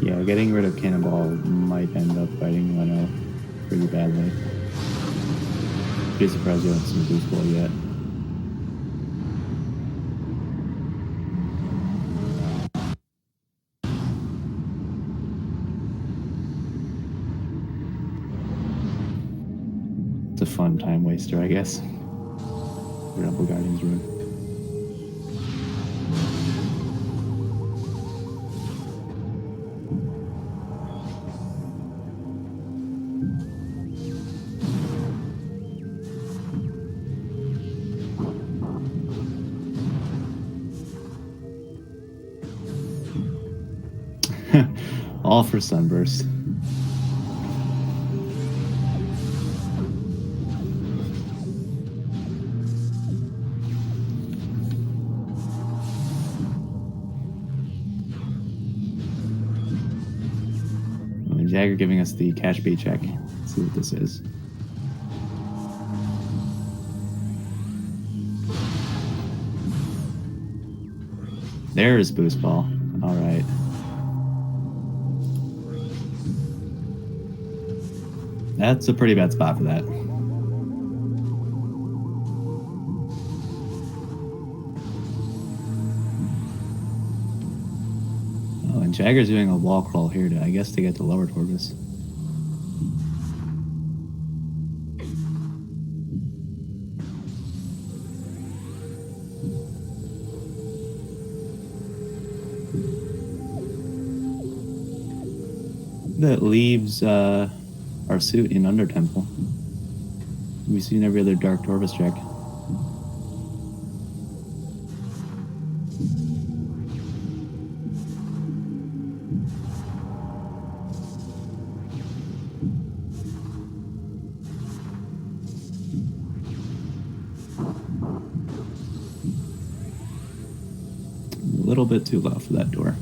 Yeah, getting rid of Cannonball might end up biting Leno pretty badly. Be surprised you haven't seen Boost Ball yet. It's a fun time waster, I guess. Rebel Guardian's Rune. All for Sunburst. Jagger giving us the cash bait check. Let's see what this is. There's Boost Ball. All right. That's a pretty bad spot for that. Jagger's doing a wall crawl here to, I guess, to get to lower Torvis. That leaves our suit in Under Temple. We've seen every other Dark Torvis check. A little bit too low for that door.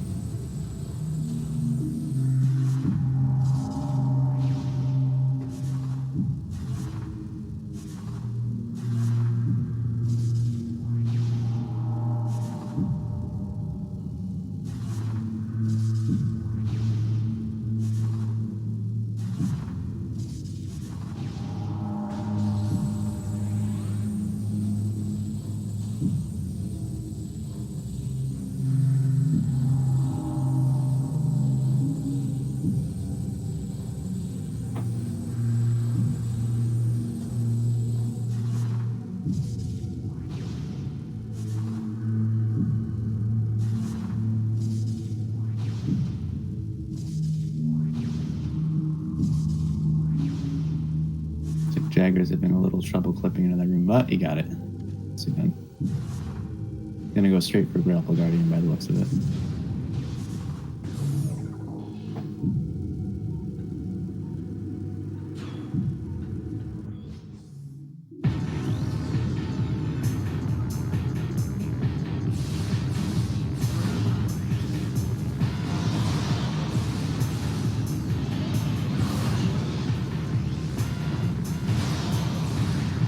Jagger's having a little trouble clipping into that room, but he got it. So again, gonna go straight for Grapple Guardian by the looks of it.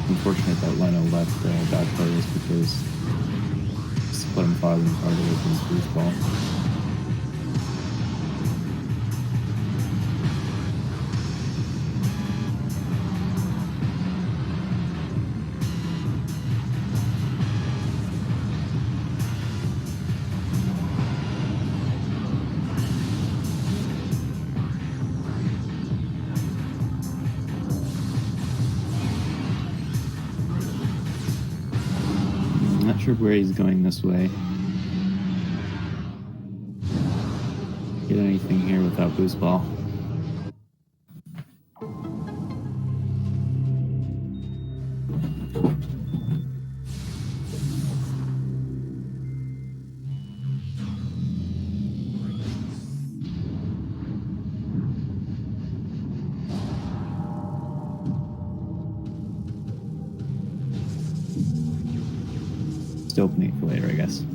Unfortunate that Leno left Dodge Players because it's put him farther and farther away from his boost ball. Not sure where he's going this way. Get anything here without boost ball. Still opening it for later, I guess.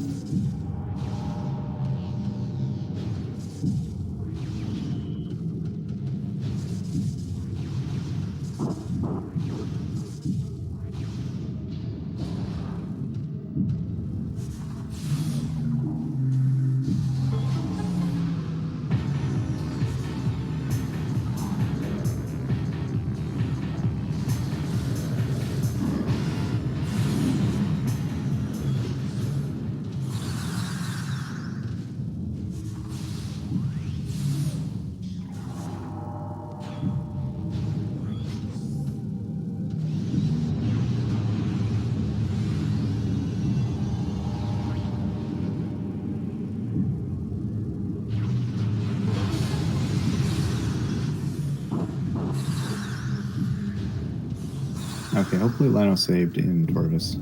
Okay, hopefully Leno saved in Torvis.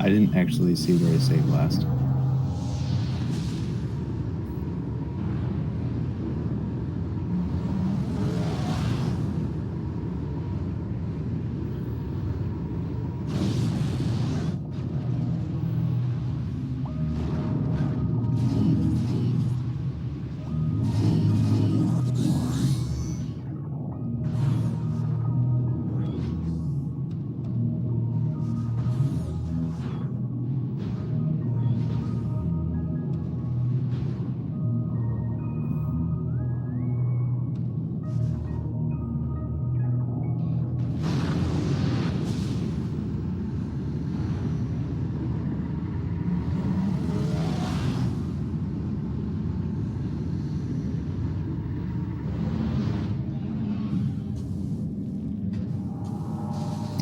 I didn't actually see where he saved last.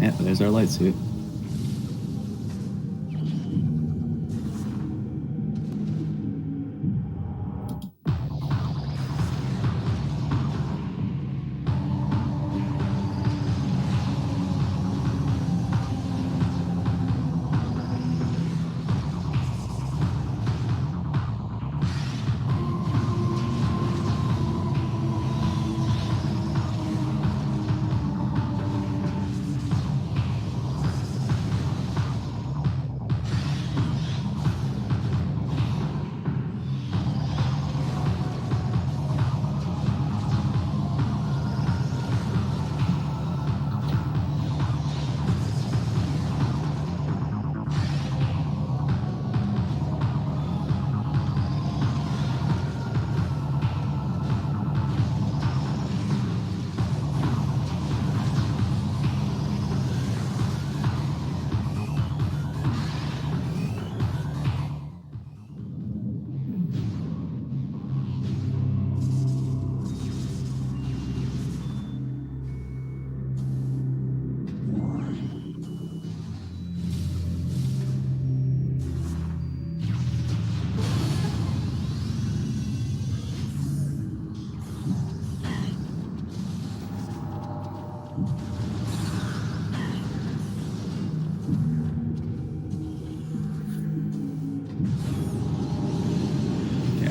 Yeah, there's our light suit.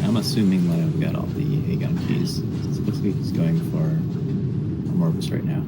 I'm assuming Leno got all the Aegon keys. It looks like he's going for Morbus right now.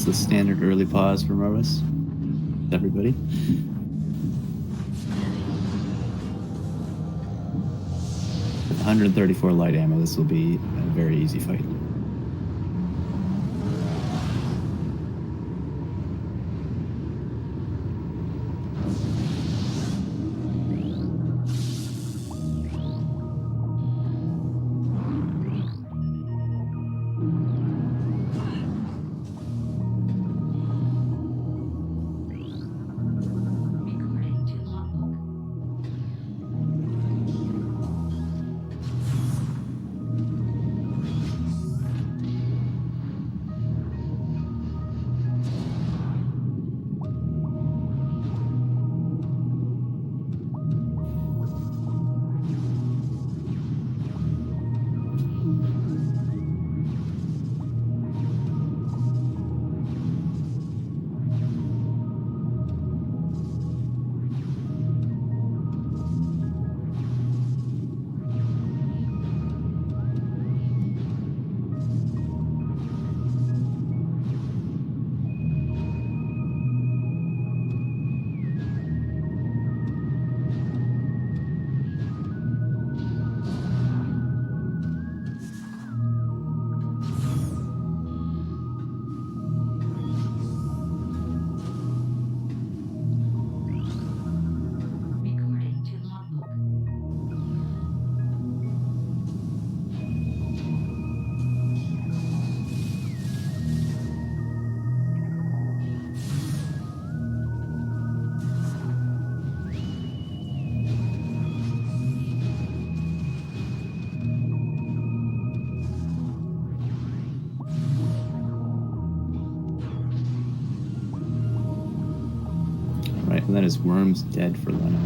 It's the standard early pause for Morbus. Everybody. With 134 light ammo, this will be a very easy fight. And that is Worm's dead for Leno.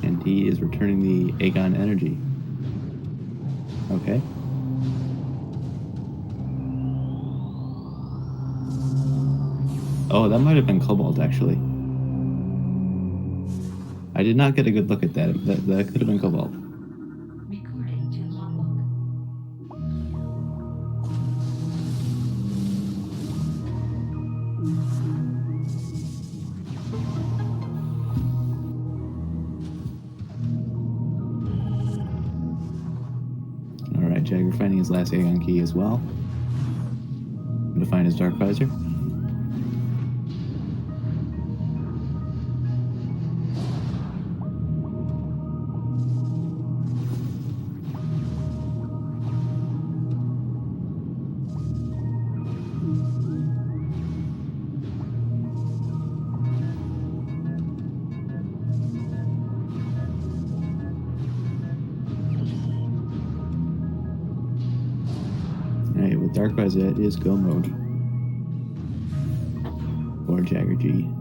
And he is returning the Aegon energy. Okay. Oh, that might have been Cobalt, actually. I did not get a good look at that. That could have been Cobalt. Recording to logbook. All right, Jagger finding his last Aegon key as well. To find his Dark Visor. Alright, with Dark Visor, it is go mode. Or JaggerG.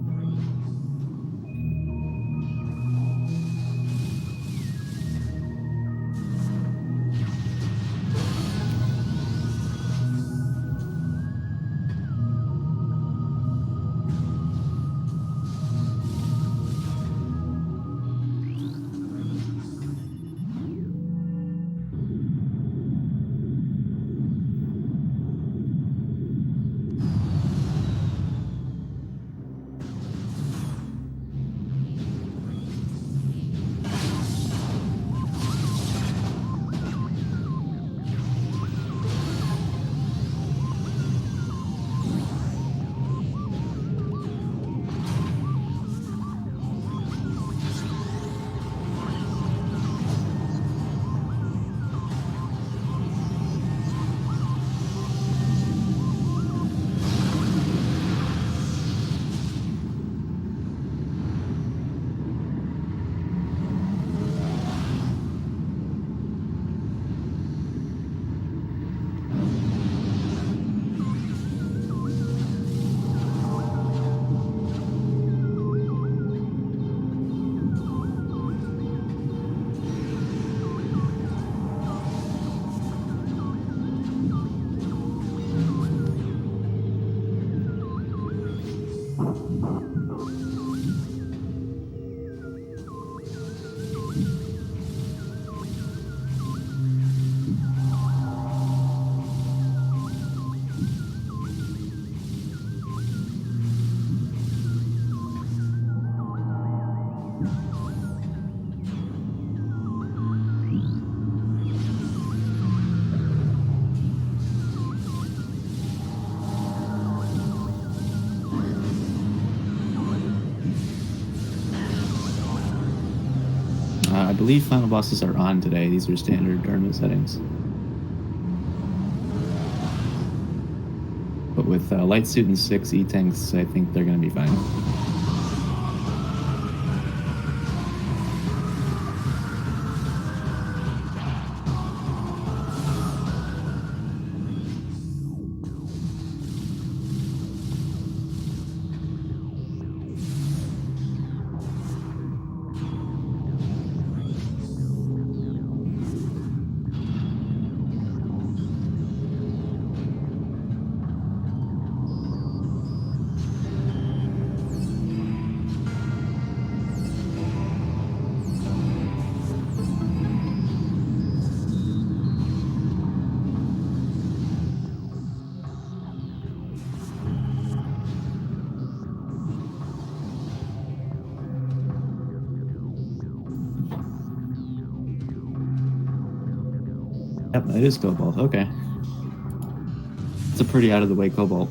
I believe final bosses are on today. These are standard tournament settings. But with Light Suit and 6 E-Tanks, I think they're going to be fine. Yep, it is Cobalt. Okay. It's a pretty out-of-the-way Cobalt.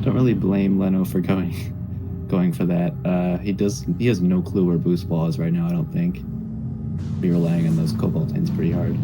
Don't really blame Leno for going for that. He has no clue where Boost Ball is right now, I don't think. Be relying on those Cobalt Tins pretty hard.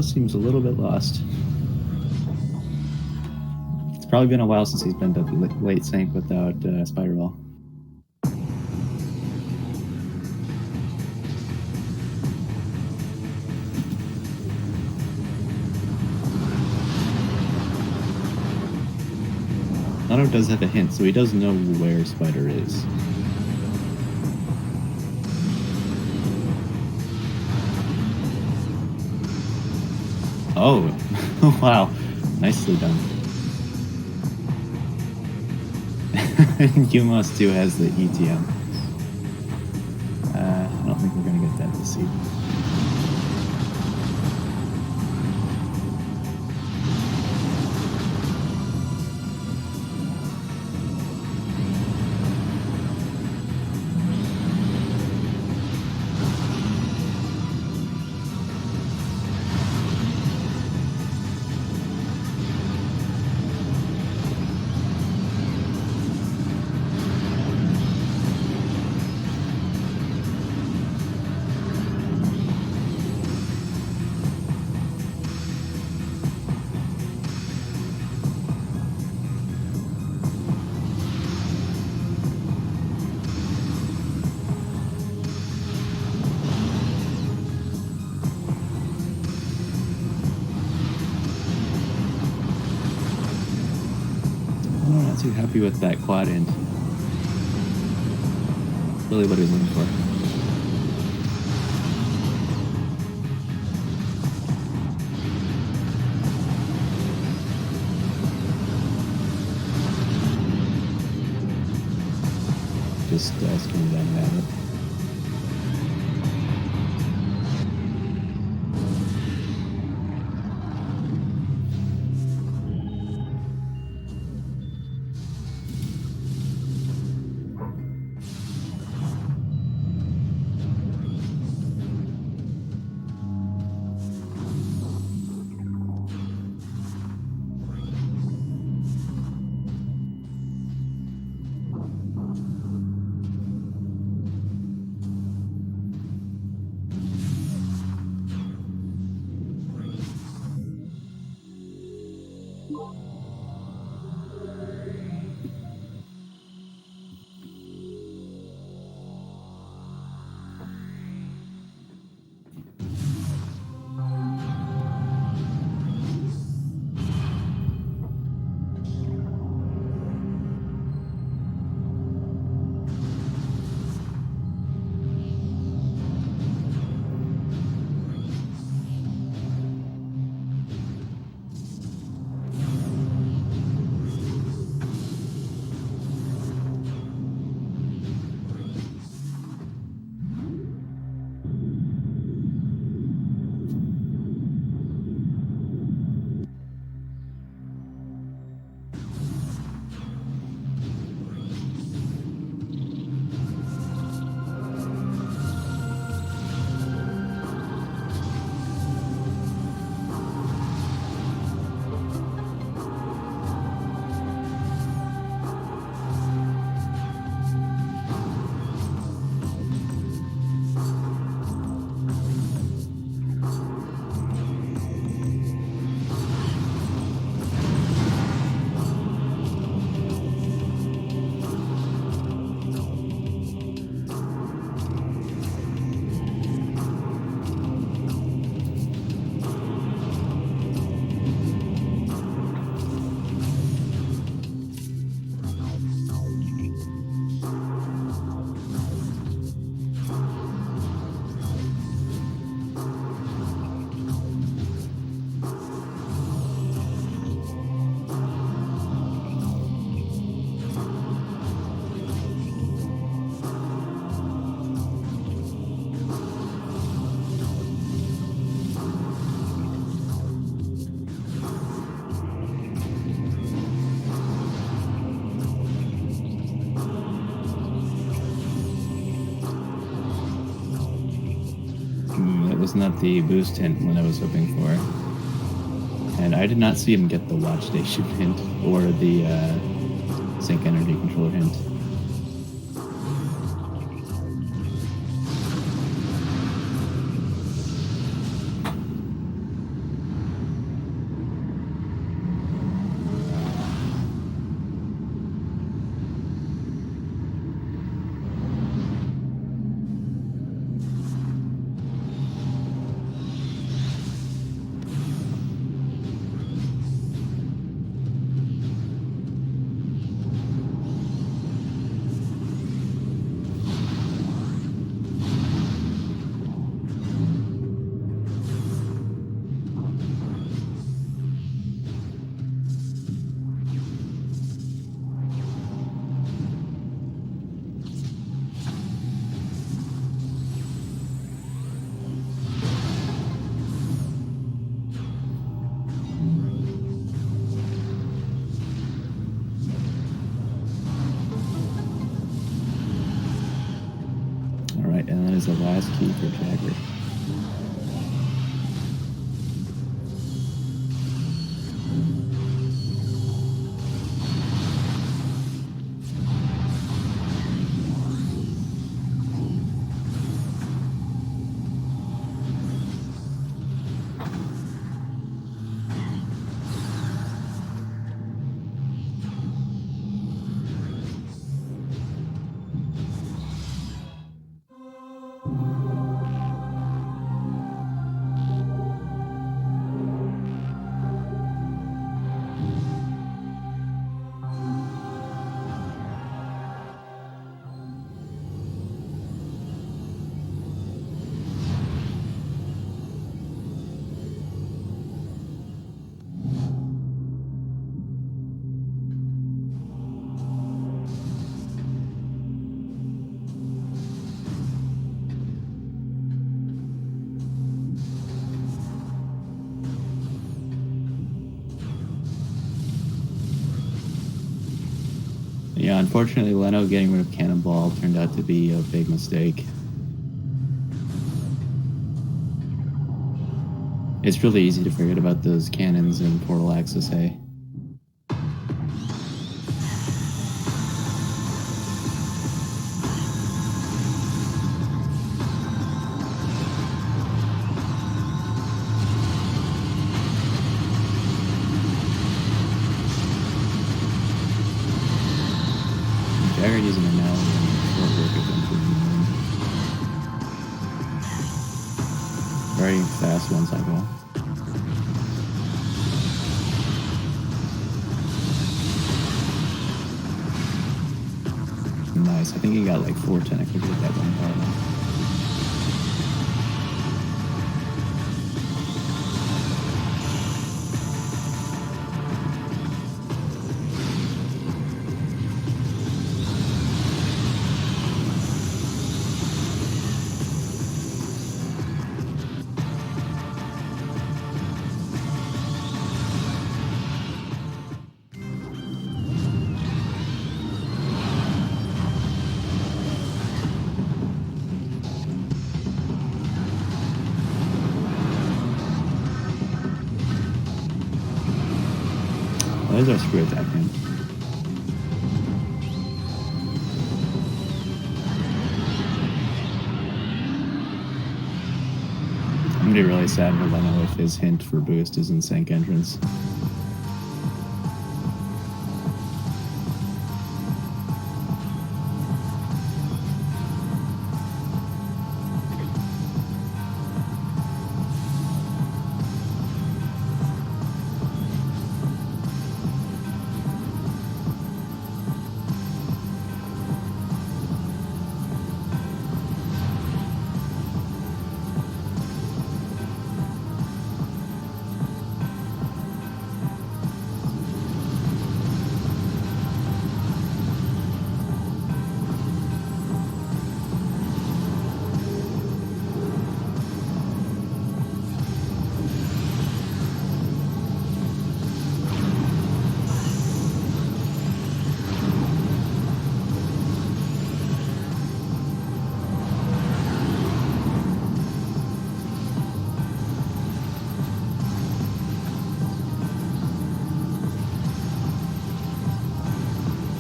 Rando seems a little bit lost. It's probably been a while since he's been to late sync without Spider-Ball. Rando does have a hint, so he does know where Spider is. Oh, wow. Nicely done. Umos too has the ETM. I don't think we're going to get that this season. I'm not too happy with that quad end. Really what he was looking for. Just skimming down about it. Was not the boost hint one I was hoping for. And I did not see him get the watch station hint or the sync energy controller hint. is the last key for Jagger. Yeah, unfortunately, Leno getting rid of Cannonball turned out to be a big mistake. It's really easy to forget about those cannons in Portal Access A. Jagger using it now and short work eventually. Very fast one cycle. Nice. I think he got like 4 technically with that one part. There's our screw attack, man. I'm gonna be really sad for Leno if his hint for boost is in sync entrance.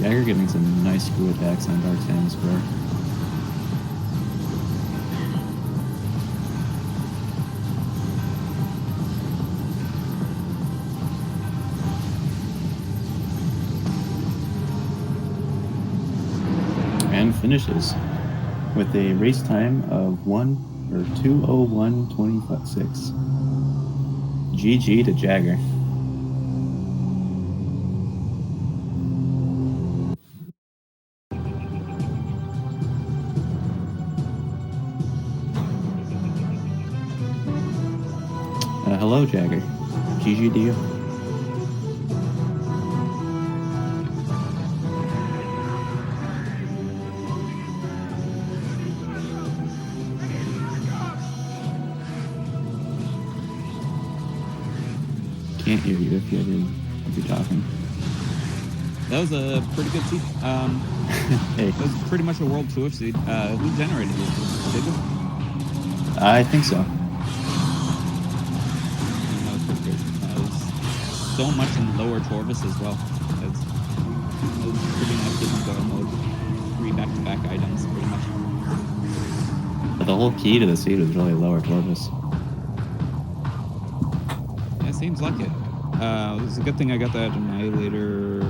Jagger getting some nice screw attacks on Dark Salmon Square. And finishes with a race time of 2:01:26. GG to Jagger. Hello, Jagger. GG to you. Can't hear you if you're talking. That was a pretty good seed. Hey, That was pretty much a World Tour seed. Who generated this? Jacob? I think so. That was pretty good. That was so much in lower Torvis as well. That was pretty nice getting go mode. 3 back-to-back items, pretty much. But the whole key to the seed was really lower Torvis. Yeah, it seems like it. It's a good thing I got that Annihilator.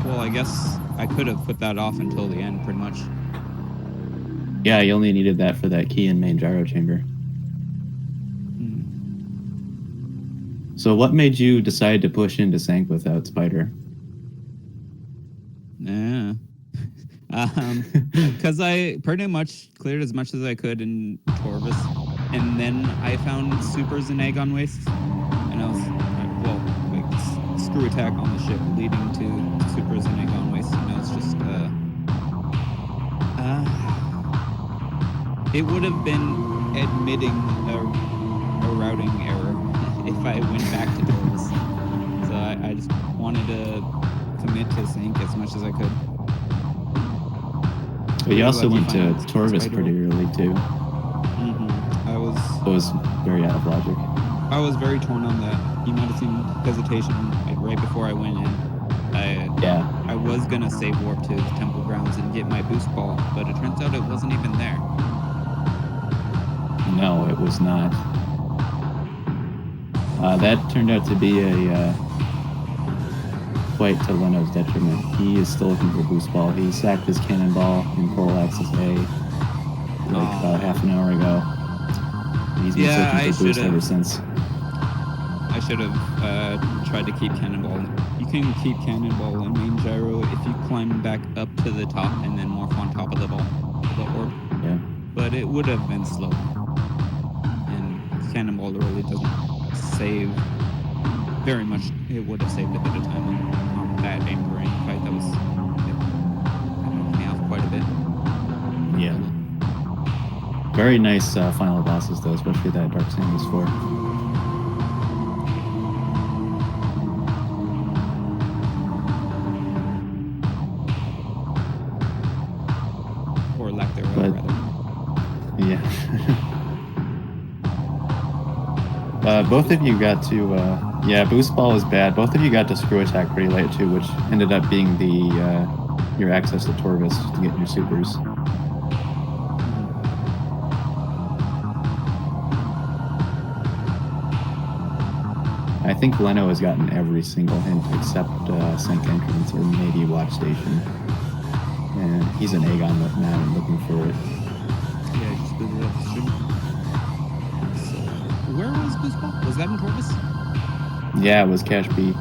Well, I guess I could have put that off until the end, pretty much. Yeah, you only needed that for that key in main gyro chamber. So what made you decide to push into Sank without Spider? Yeah. Because I pretty much cleared as much as I could in Torvis, and then I found supers in Aegon Wastes, and I was like screw attack on the ship leading to supers in Aegon Wastes, and I was just it would have been admitting a routing error if I went back to Torvis, so I just wanted to commit to Sank as much as I could. But you also went to Torvis pretty early too. I was. It was very out of logic. I was very torn on that. You might have seen hesitation like right before I went in. I was gonna save warp to Temple Grounds and get my boost ball, but it turns out it wasn't even there. No, it was not. That turned out to be a quite to Leno's detriment. He is still looking for boost ball. He sacked his cannonball in Coral Axis A about half an hour ago. He's been searching for boost ever since. I should have tried to keep cannonball. You can keep cannonball in main gyro if you climb back up to the top and then morph on top of the ball, the orb. Yeah. But it would have been slow. And cannonball really doesn't save very much. It would have saved a bit of time on that Amberine fight. That was knocked me off quite a bit. Yeah. Very nice final bosses though, especially that Dark Samus 4. Or lack thereof, rather. Yeah. Both of you got to, boost ball is bad. Both of you got to screw attack pretty late too, which ended up being your access to Torvis to get your supers. I think Leno has gotten every single hint except Sank Entrance or maybe Watch Station. And he's an Aegon now and looking for it. Yeah, I just booted up the stream. So, where was boost ball? Was that in Torvis? Yeah, it was Cash B.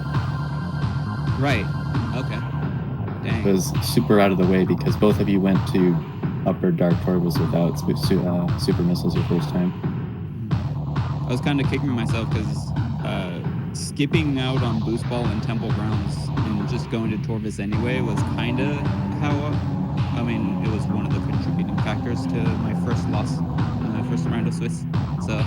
Right. Okay. Dang. It was super out of the way because both of you went to Upper Dark Torvis without super missiles your first time. I was kind of kicking myself because skipping out on boost ball and Temple Grounds and just going to Torvis anyway was kind of how. It was one of the contributing factors to my first loss in my first Rando Swiss. So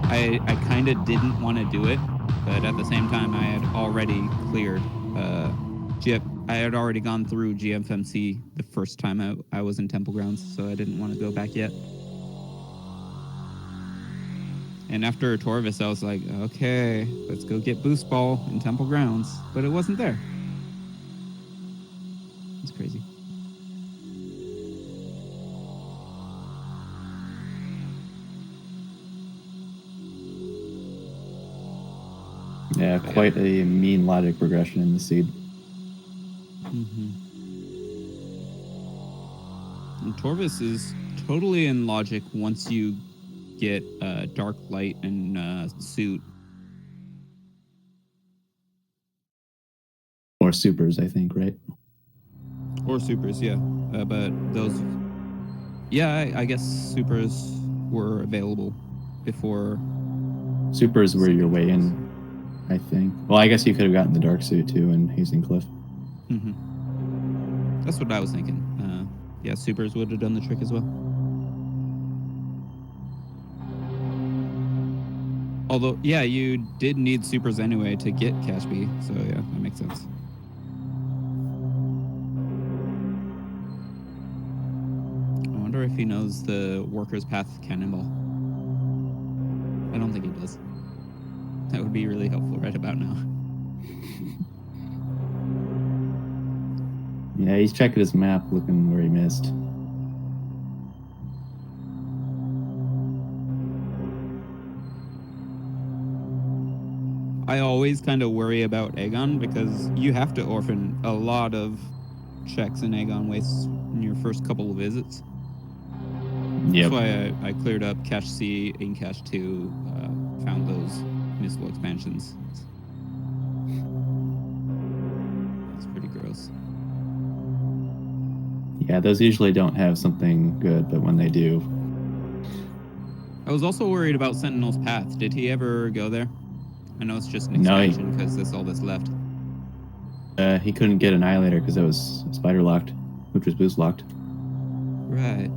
I kind of didn't want to do it, but at the same time I had already cleared I had already gone through GFMC the first time I was in Temple Grounds, so I didn't want to go back yet. And after Torvis, I was like, okay, let's go get boost ball in Temple Grounds, but it wasn't there. It's crazy. Yeah, quite a mean logic progression in the seed. And Torvis is totally in logic once you get Dark Light and Suit. Or supers, I think, right? Or supers, yeah. But those... Yeah, I guess supers were available before... Supers were your way in, I think. Well, I guess you could have gotten the Dark Suit, too, in Hazing Cliff. That's what I was thinking. Yeah, supers would have done the trick as well. Although, yeah, you did need supers anyway to get Cash B, so yeah, that makes sense. I wonder if he knows the Worker's Path Cannonball. I don't think he does. That would be really helpful right about now. Yeah, he's checking his map, looking where he missed. I always kind of worry about Aegon because you have to orphan a lot of checks in Aegon wastes in your first couple of visits. Yep. That's why I cleared up Cache C and Cache 2, found those missile expansions. That's pretty gross. Yeah, those usually don't have something good, but when they do. I was also worried about Sentinel's Path. Did he ever go there? I know it's just an No, expansion because that's all that's left. he couldn't get Annihilator because it was spider locked, which was boost locked. Right.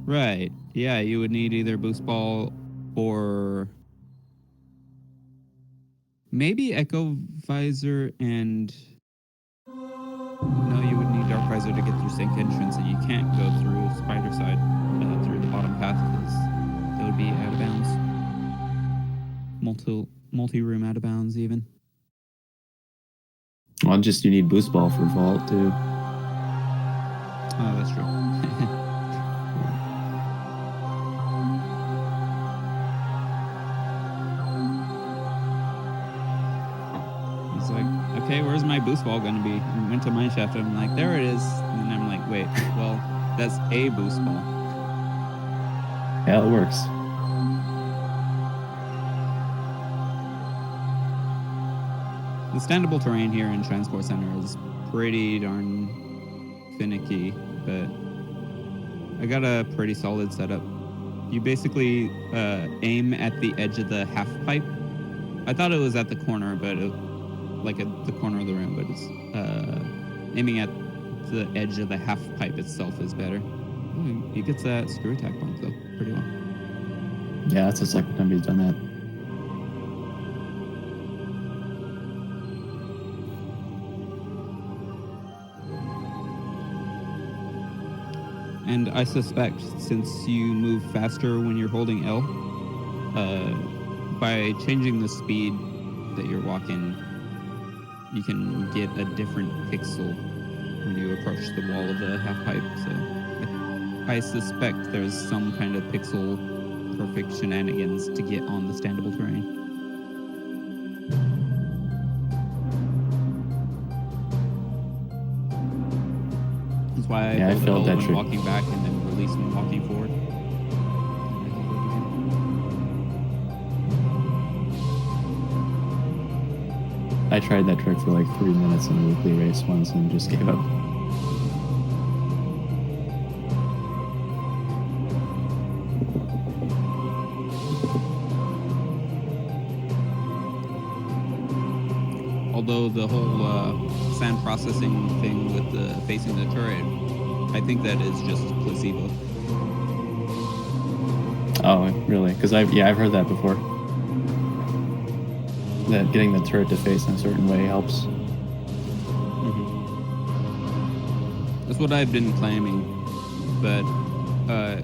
Right. Yeah, you would need either Boost Ball or maybe Echo Visor and... No, you would need Dark Visor to get through Sync Entrance, and you can't go through Spider Side through the bottom path because that would be out of bounds. Multi-room out of bounds even. Well, just you need boost ball for vault too. Oh, that's true. He's like, okay, where's my boost ball gonna be? And went to Mineshaft and I'm like, there it is. And I'm like, wait, well, that's a boost ball. Yeah, it works. The standable terrain here in Transport Center is pretty darn finicky, but I got a pretty solid setup. You basically aim at the edge of the half pipe. I thought it was at the corner, but like at the corner of the room, but it's aiming at the edge of the half pipe itself is better. Ooh, he gets that screw attack bump though, pretty well. Yeah, that's the second time he's done that. And I suspect since you move faster when you're holding L, by changing the speed that you're walking, you can get a different pixel when you approach the wall of the half pipe. So I suspect there's some kind of pixel perfect shenanigans to get on the standable terrain. That's why I hold L when walking back and then release when walking forward. I tried that trick for like 3 minutes in a weekly race once and just gave up. Although the whole sand processing thing with the facing the turret, I think that is just placebo. Oh, really? Because I've heard that before. That getting the turret to face in a certain way helps. That's what I've been claiming, but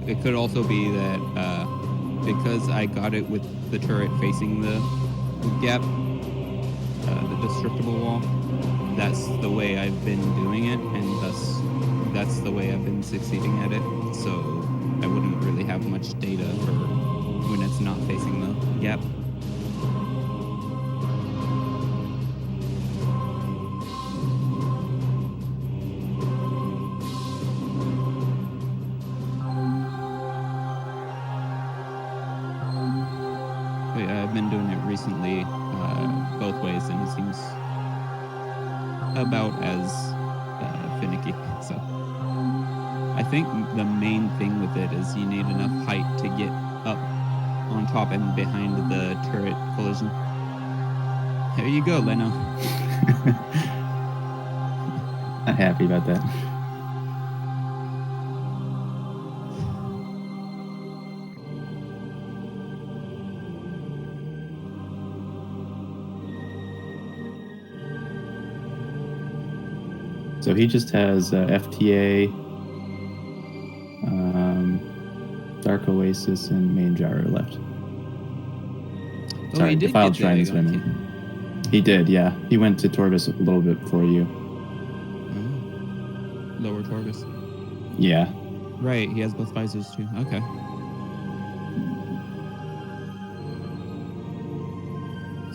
it could also be that because I got it with the turret facing the gap, the destructible wall, that's the way I've been doing it, and thus that's the way I've been succeeding at it. So I wouldn't really have much data for when it's not facing the gap. I've been doing it recently both ways, and it seems about as finicky. So I think the main thing with it is you need enough height to get up on top and behind the turret collision. There you go, Leno. Not happy about that. So he just has FTA, Dark Oasis, and Main Gyro left. Oh, Sorry, he did Defiled get the Shrine is what I Aegon meant. He did, yeah. He went to Torvis a little bit before you. Oh. Lower Torvis. Yeah. Right, he has both visors too. Okay.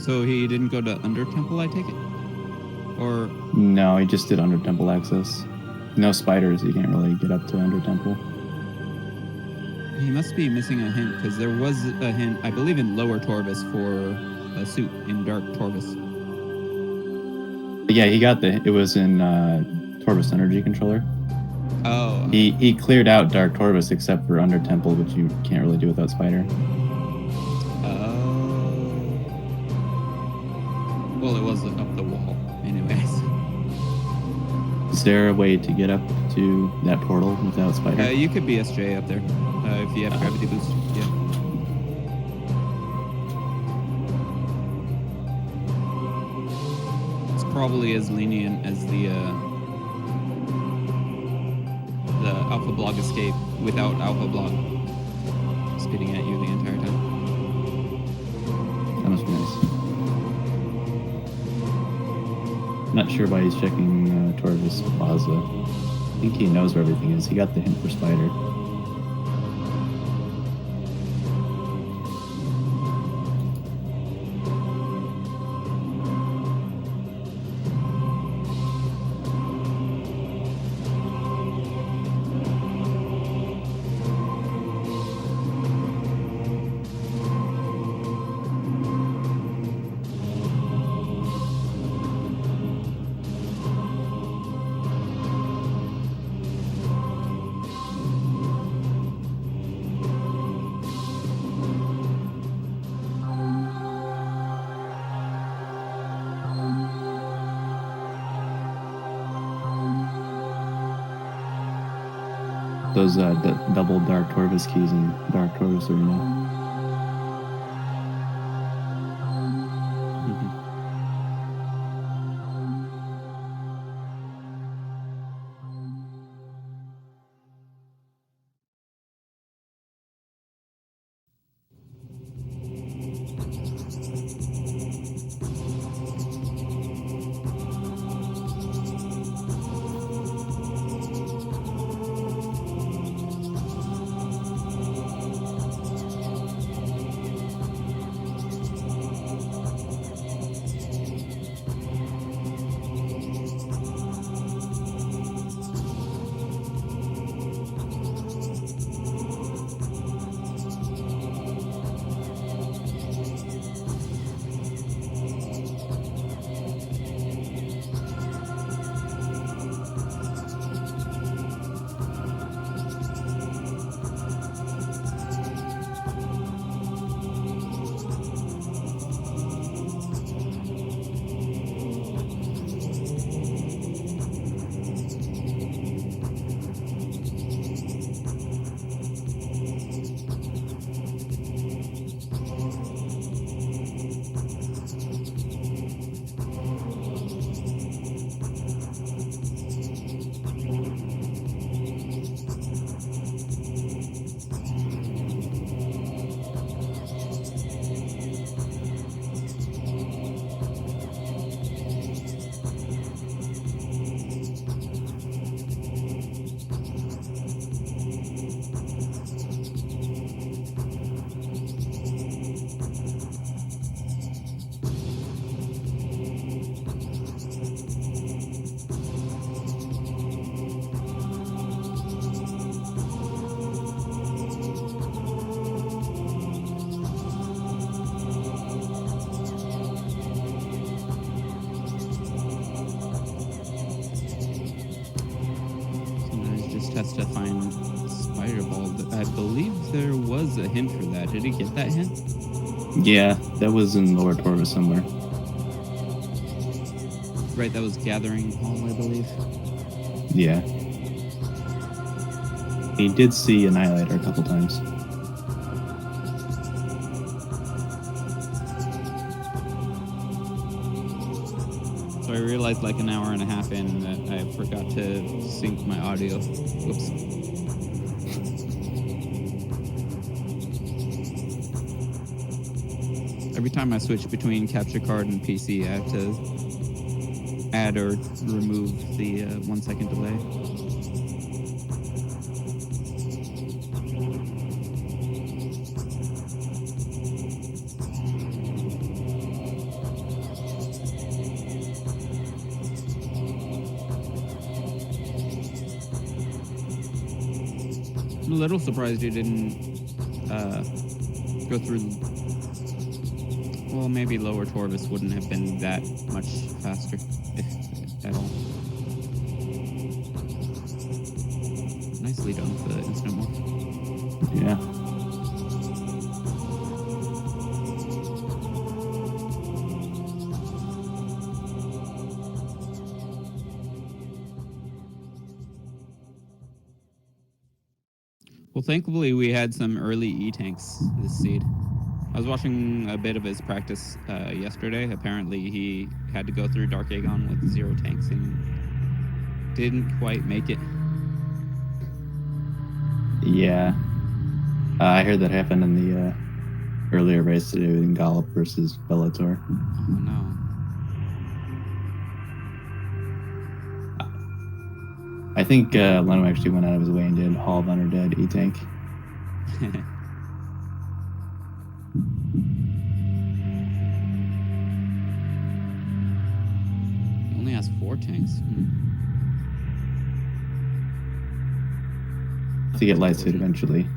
So he didn't go to Under Temple, I take it? Or No, he just did Under Temple access. No spiders, you can't really get up to Under Temple. he must be missing a hint, because there was a hint, I believe, in Lower Torvis for a suit in Dark Torvis. Yeah, he got it was in Torvis Energy Controller. Oh. He cleared out Dark Torvis except for Under Temple, which you can't really do without Spider. Well, it was up the wall, anyways. Is there a way to get up to that portal without Spider? You could BSJ up there if you have gravity boost. Yeah. It's probably as lenient as the Alpha Block escape without Alpha Block spitting at you the entire time. That must be nice. Not sure why he's checking Torvis Plaza. I think he knows where everything is. He got the hint for Spider. Those double Dark Torvis keys in Dark Torvis Arena. Has to find Spider Ball. I believe there was a hint for that. Did he get that hint? Yeah, that was in Lower Torvis somewhere. Right, that was Gathering Hall, I believe. Yeah. He did see Annihilator a couple times. So I realized like an hour and a half in that I forgot to sync my audio. Whoops. Every time I switch between capture card and PC, I have to add or remove the 1 second delay. I'm a little surprised you didn't go through. Well, maybe lower Torvis wouldn't have been that much faster, if at all. Nicely done with the instant morph. Yeah. Well, thankfully, we had some early E-tanks this seed. I was watching a bit of his practice yesterday. Apparently, he had to go through Dark Aegon with 0 tanks and didn't quite make it. Yeah. I heard that happened in the earlier race today in Gallop versus Bellator. Oh, no. I think Leno actually went out of his way and did Hall of Honor Dead E-Tank. He only has 4 tanks. To get light suit eventually.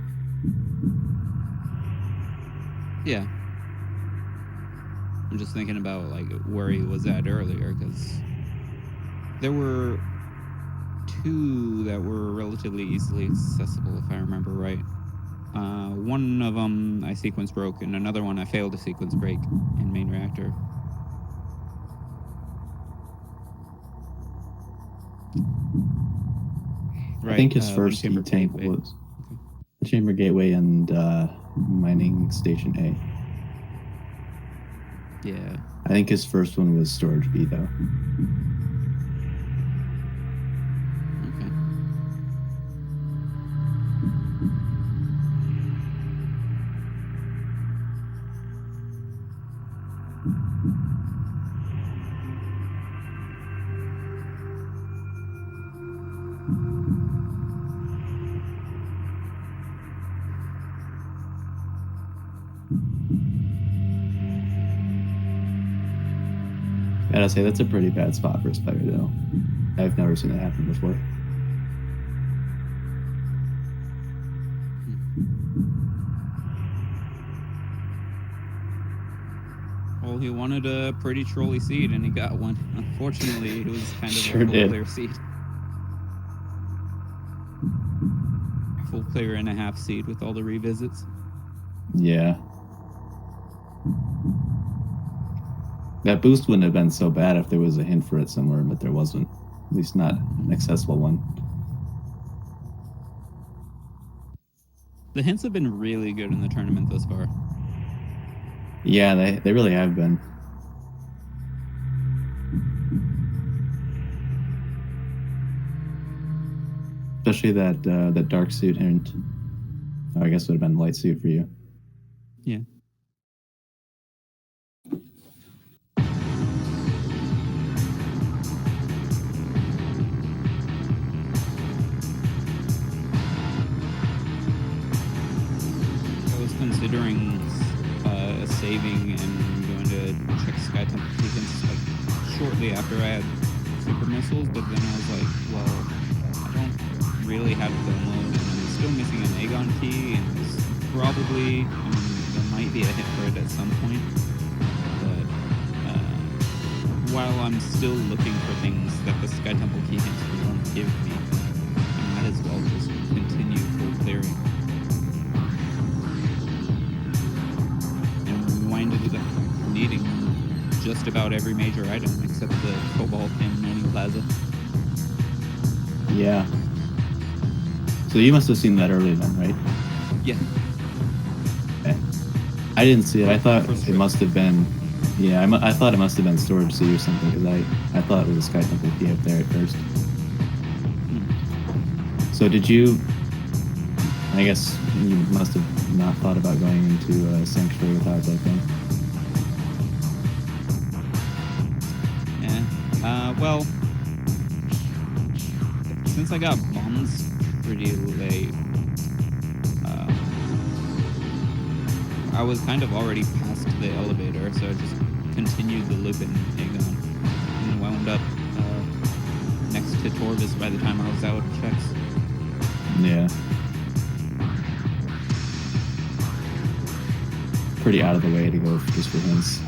Yeah. I'm just thinking about like where he was at earlier, because there were 2 that were relatively easily accessible, if I remember right. One of them I sequence broke, and another one I failed to sequence break in main reactor. Right, I think his one first chamber E-Tank gateway. was Chamber Gateway and Mining Station A. Yeah. I think his first one was Storage B, though. Okay. Gotta say, that's a pretty bad spot for a spider, though. I've never seen that happen before. Well, he wanted a pretty trolly seed, and he got one. Unfortunately, it was kind of Sure a full did. player seed. Full player and a half seed with all the revisits. Yeah. That boost wouldn't have been so bad if there was a hint for it somewhere, but there wasn't. At least not an accessible one. The hints have been really good in the tournament thus far. Yeah, they really have been. Especially that dark suit hint. Oh, I guess it would have been light suit for you. Yeah. I was considering saving and going to check Sky Temple Beacons like shortly after I had super missiles, but then I was like, well, I don't really have the mode, and I'm still missing an Aegon key, and it's probably, there might be a hit for it at some point, but while I'm still looking for things that the Sky Temple key hints won't give me, I might as well just continue full clearing. And we ended up needing just about every major item except the Cobalt and Mining Plaza. Yeah. So you must have seen that earlier then, right? Yeah. Okay. I didn't see it. I thought First it trip. must have been Yeah, I thought it must have been storage C or something because I thought it was Sky Temple key up there at first. So did you? I guess you must have not thought about going into Sanctuary without that thing. Yeah. Well, since I got bombs pretty late, I was kind of already past the elevator, so I just continued the loop in Aegon and wound up next to Torvis by the time I was out of checks. Yeah. Pretty out of the way to go just for hints.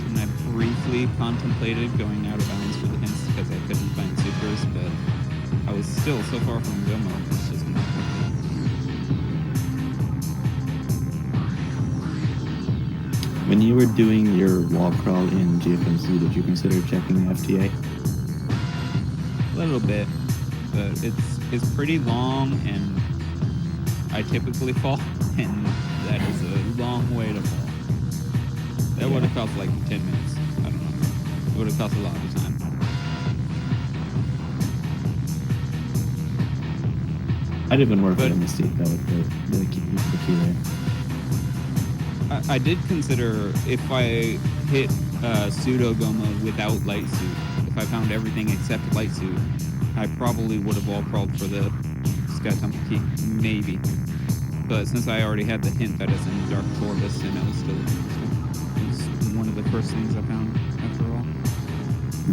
And I briefly contemplated going out of bounds for the hints because I couldn't find supers, but I was still so far from Gomo. It's just not working. When you were doing your wall crawl in GFMC, did you consider checking FTA? A little bit, but it's pretty long, and I typically fall, and that is a long way to fall. That would have cost like 10 minutes. I don't know. It would have cost a lot of time. I'd have been working in the seat though with the key there. I did consider if I hit pseudo Goma without light suit, if I found everything except light suit, I probably would have wall crawled for the Sky Temple key, maybe. But since I already had the hint that it's in Dark Torvis, and it was still one of the first things I found after all.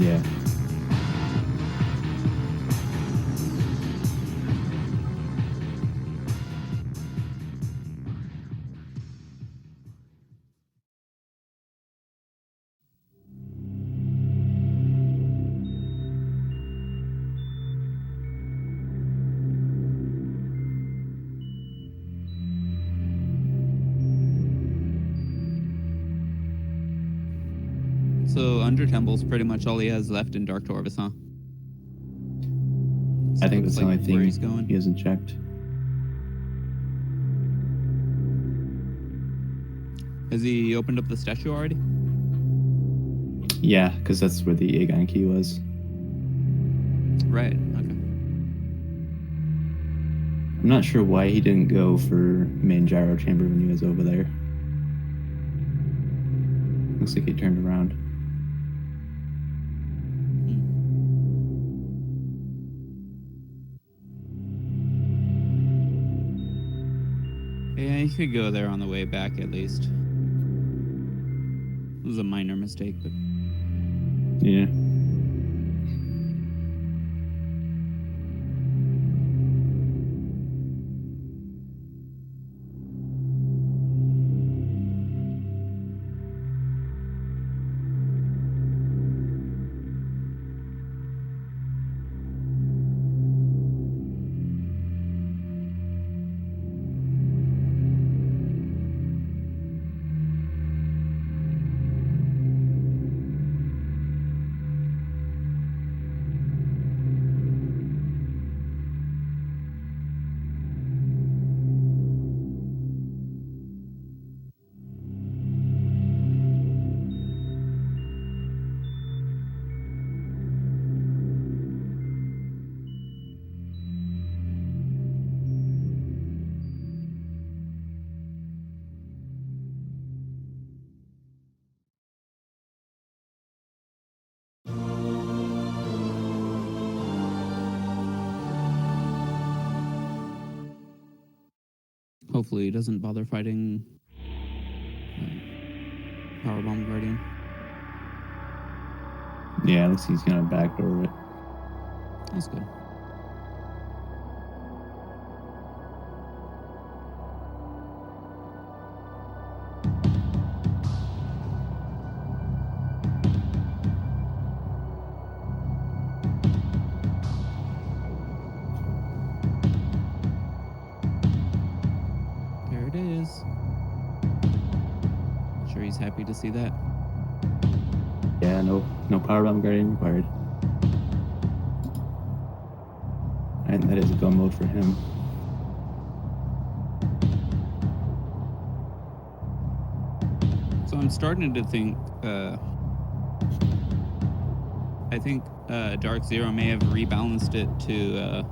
Yeah. So Under Temple's pretty much all he has left in Dark Torvis, huh? I think that's the only where thing he's going. he hasn't checked. Has he opened up the statue already? Yeah, because that's where the Aegon key was. Right, okay. I'm not sure why he didn't go for main gyro chamber when he was over there. Looks like he turned around. Yeah, you could go there on the way back at least. It was a minor mistake, but Yeah. hopefully he doesn't bother fighting Powerbomb Guardian. Yeah, looks like he's gonna backdoor it. That's good. There it is. Sure he's happy to see that. Yeah, no powerbomb guardian required. And that is a go mode for him. So I'm starting to think. I think Dark Zero may have rebalanced it to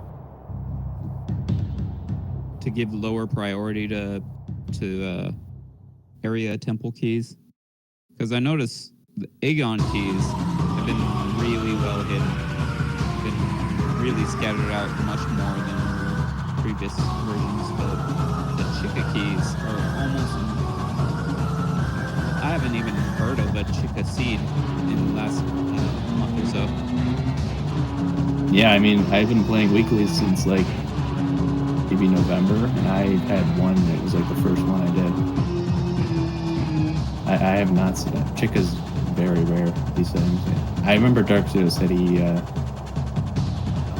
give lower priority to area temple keys, because I noticed the Aegon keys have been really well hidden, been really scattered out much more than previous versions. The Chica keys are almost. I haven't even heard of a Chica seed in the last month or so. Yeah, I mean, I've been playing weekly since like maybe November, and I had one that was like the first one I did. I have not seen it. Chica's very rare, these things. I remember Dark Zero said he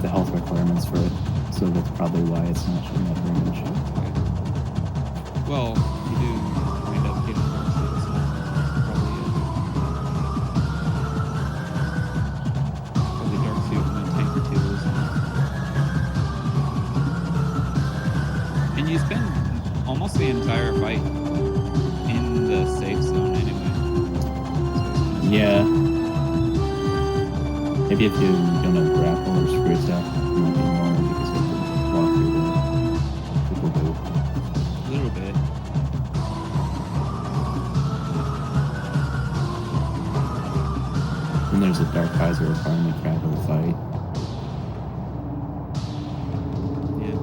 the health requirements for it, so that's probably why it's not showing up very much. Well, you do wind up getting more shit, so probably Dark Suit and then Tank or two is and you spend almost the entire fight in the safe zone anyway. Yeah. Maybe if you don't have grapple or screw stuff, it might be more because you have to walk through the people do. A little bit. And there's a Dark Kaiser requirement for the fight. Yeah.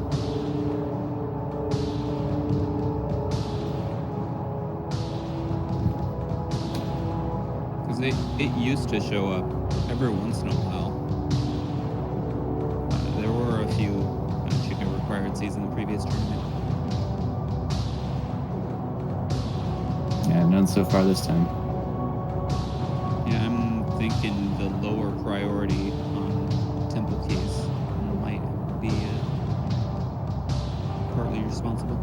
Because it used to show up every once in a while. There were a few Chica required seeds in the previous tournament. Yeah, none so far this time. Yeah, I'm thinking the lower priority on temple keys might be partly responsible.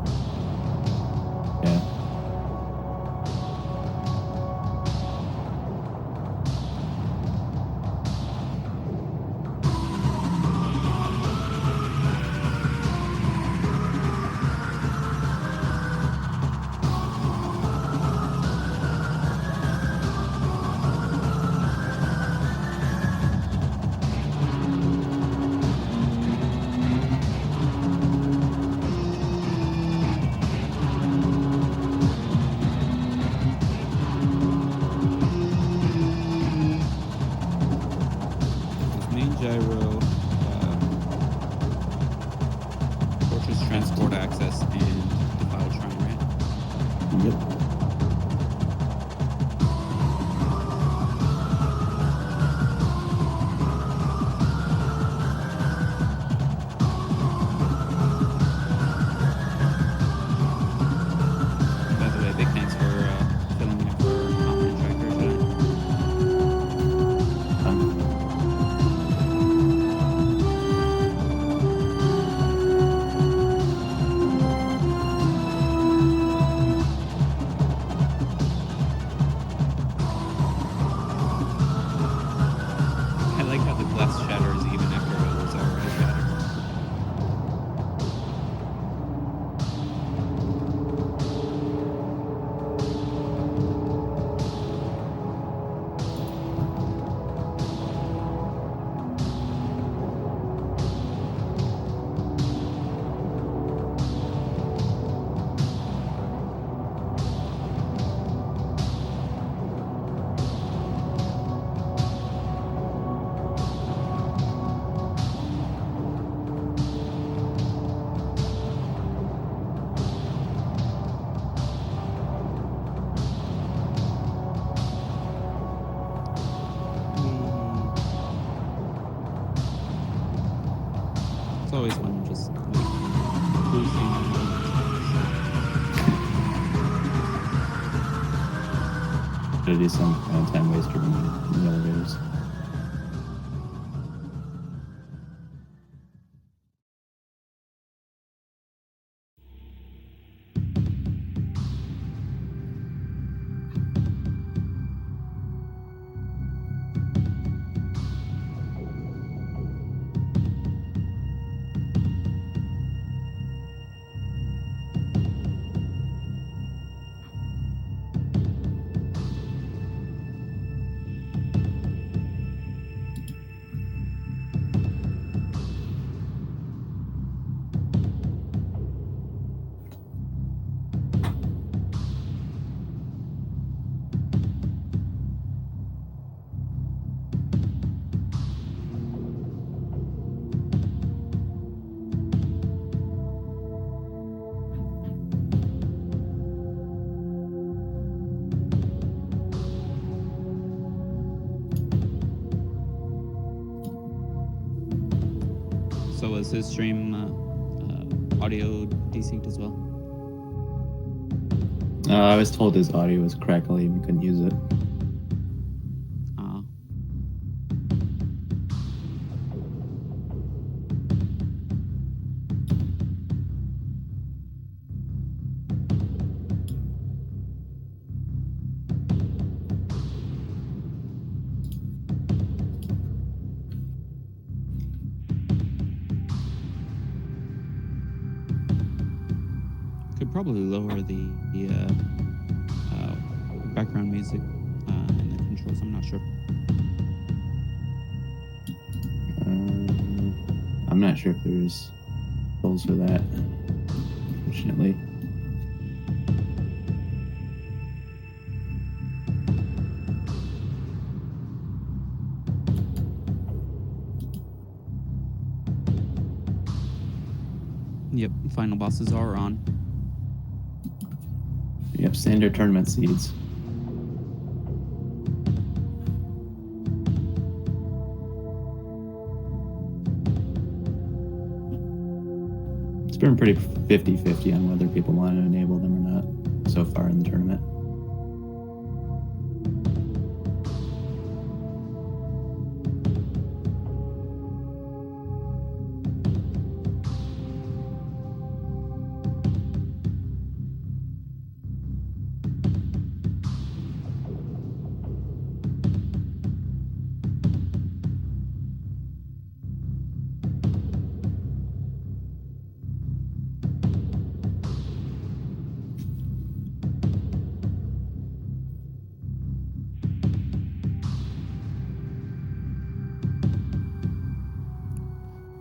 Yeah. This main gyro, fortress transport access, and defile shrine, right? Yep. By the way, big thanks for filling in for Common Tracker today. I like how the glass shatters even after it was already shattered. It's always fun just boosting. Gotta do some time waster in the elevators. was his stream audio desynced as well? I was told his audio was crackly and we couldn't use it. Could probably lower the background music and the controls. I'm not sure. I'm not sure if there's tools for that, unfortunately. Yep, final bosses are on. Yep, standard tournament seeds. It's been pretty 50-50 on whether people want to enable them or not so far in the tournament.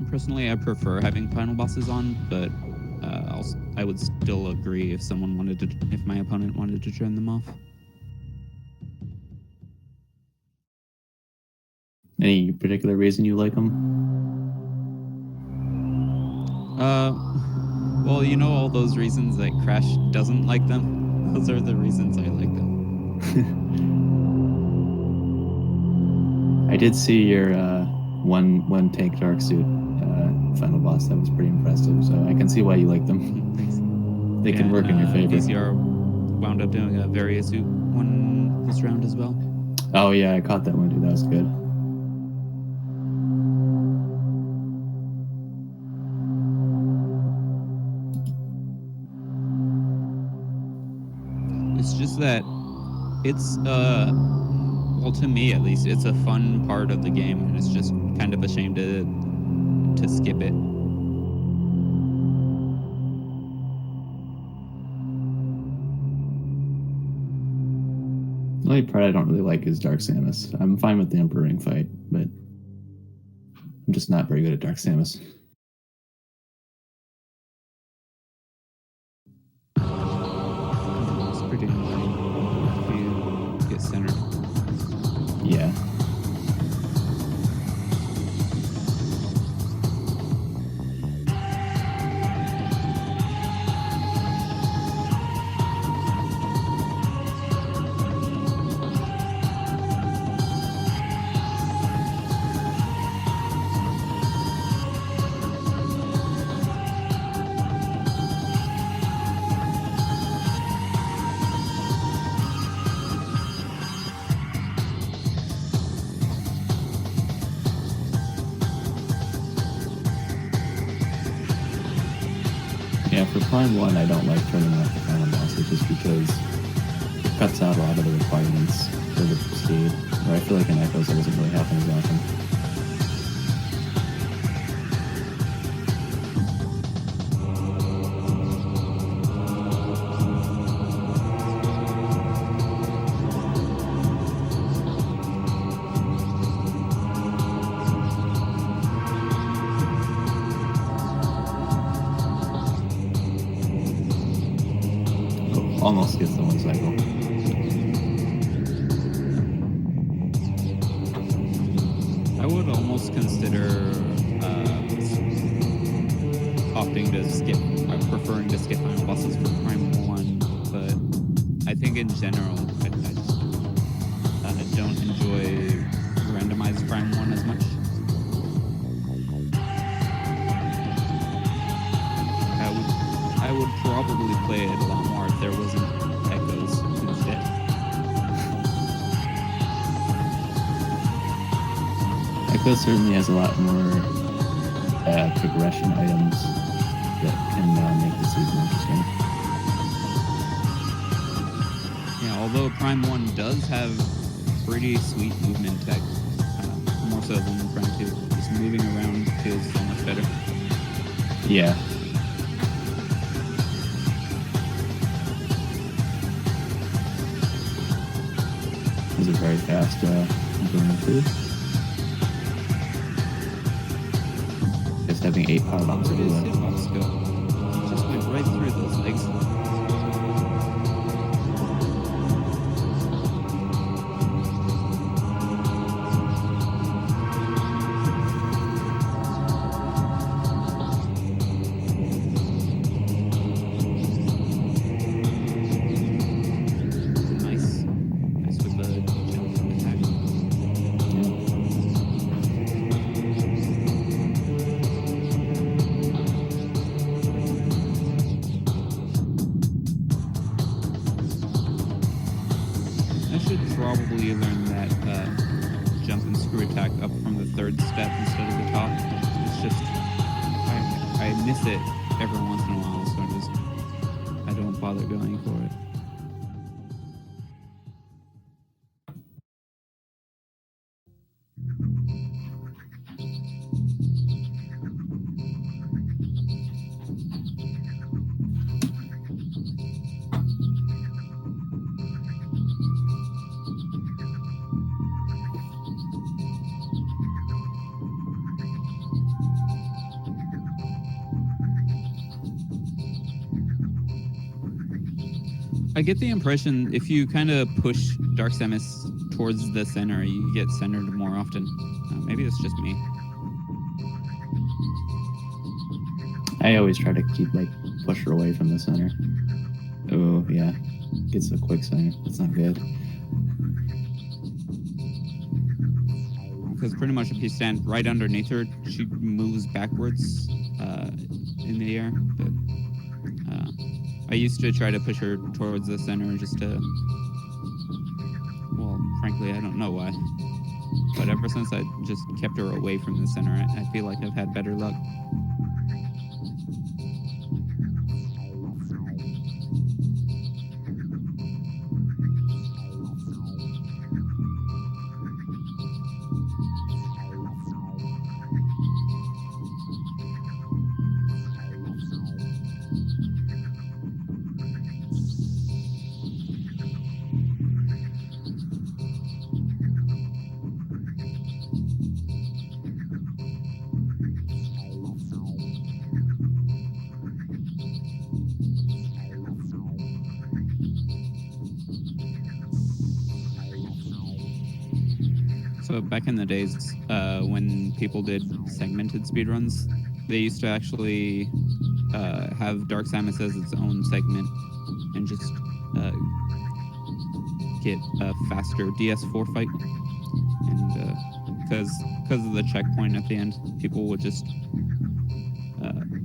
Personally, I prefer having final bosses on, but I would still agree if someone wanted to, if my opponent wanted to turn them off. Any particular reason you like them? Well, you know all those reasons that Crash doesn't like them? Those are the reasons I like them. I did see your one take dark suit final boss. That was pretty impressive, so I can see why you like them. Thanks. They can work in your favor. VCR wound up doing a Variasuit one this round as well. Oh yeah, I caught that one too. That was good. It's just that it's well, to me at least, it's a fun part of the game, and it's just kind of a shame to skip it. The only part I don't really like is Dark Samus. I'm fine with the Emperor Ring fight, but I'm just not very good at Dark Samus. It's pretty annoying if you get centered. Yeah. Yeah, for Prime 1, I don't like turning off the final bosses just because it cuts out a lot of the requirements for the speed. Where I feel like in Echoes that doesn't really happen as often. Almost gets the one cycle. I would almost consider opting to skip, preferring to skip final bosses for Prime 1, but I think in general, I just don't enjoy randomized Prime 1 as much. probably play it a lot more if there wasn't echoes instead. Echo certainly has a lot more progression items that can make the season interesting. Yeah, although Prime 1 does have pretty sweet movement tech, more so than Prime 2. Just moving around feels so much better. Yeah. Is it very fast going through? Just having 8 power bombs Where does everywhere. hitbox go? He just went right through those legs. Nice. Nice with the jump attack. I should probably learn that jump and screw attack up from the 3rd step instead of the top. It's just I miss it every once in a while, so I don't bother going for it. I get the impression if you kind of push Dark Samus towards the center, you get centered more often. Maybe it's just me. I always try to keep push her away from the center. Oh yeah, gets a quick center. That's not good. Because pretty much if you stand right underneath her, she moves backwards in the air. But I used to try to push her towards the center just to, well, frankly, I don't know why. But ever since I just kept her away from the center, I feel like I've had better luck. So back in the days when people did segmented speedruns, they used to actually have Dark Samus as its own segment and just get a faster DS4 fight. And because of the checkpoint at the end, people would just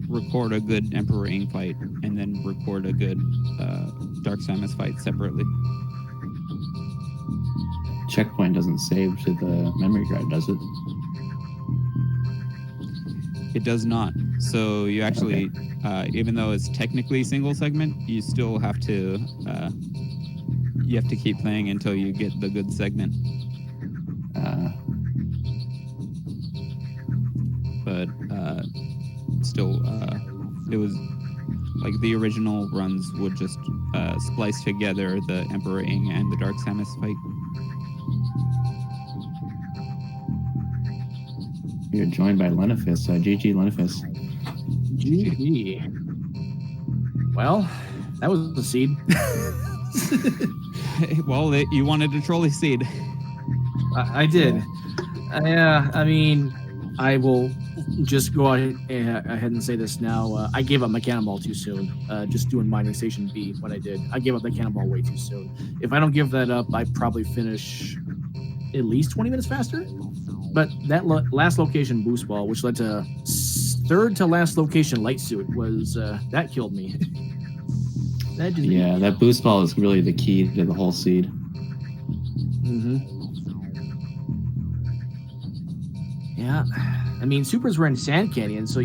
record a good Emperor Ing fight and then record a good Dark Samus fight separately. Checkpoint doesn't save to the memory card, does it? It does not. So you actually, even though it's technically single segment, you still have to keep playing until you get the good segment. But still, it was like the original runs would just splice together the Emperor Ing and the Dark Samus fight. You're joined by Lenophis. GG Lenophis. GG. Well, that was the seed. Well, you wanted a trolley seed. I did. Yeah, I mean, I will just go ahead and say this now. I gave up my cannonball too soon. Just doing mining station B, what I did. I gave up the cannonball way too soon. If I don't give that up, I probably finish at least 20 minutes faster. But that last location boost ball, which led to 3rd to last location light suit, was that killed me. That just Yeah, that boost ball is really the key to the whole seed. Yeah, I mean, supers were in Sand Canyon, so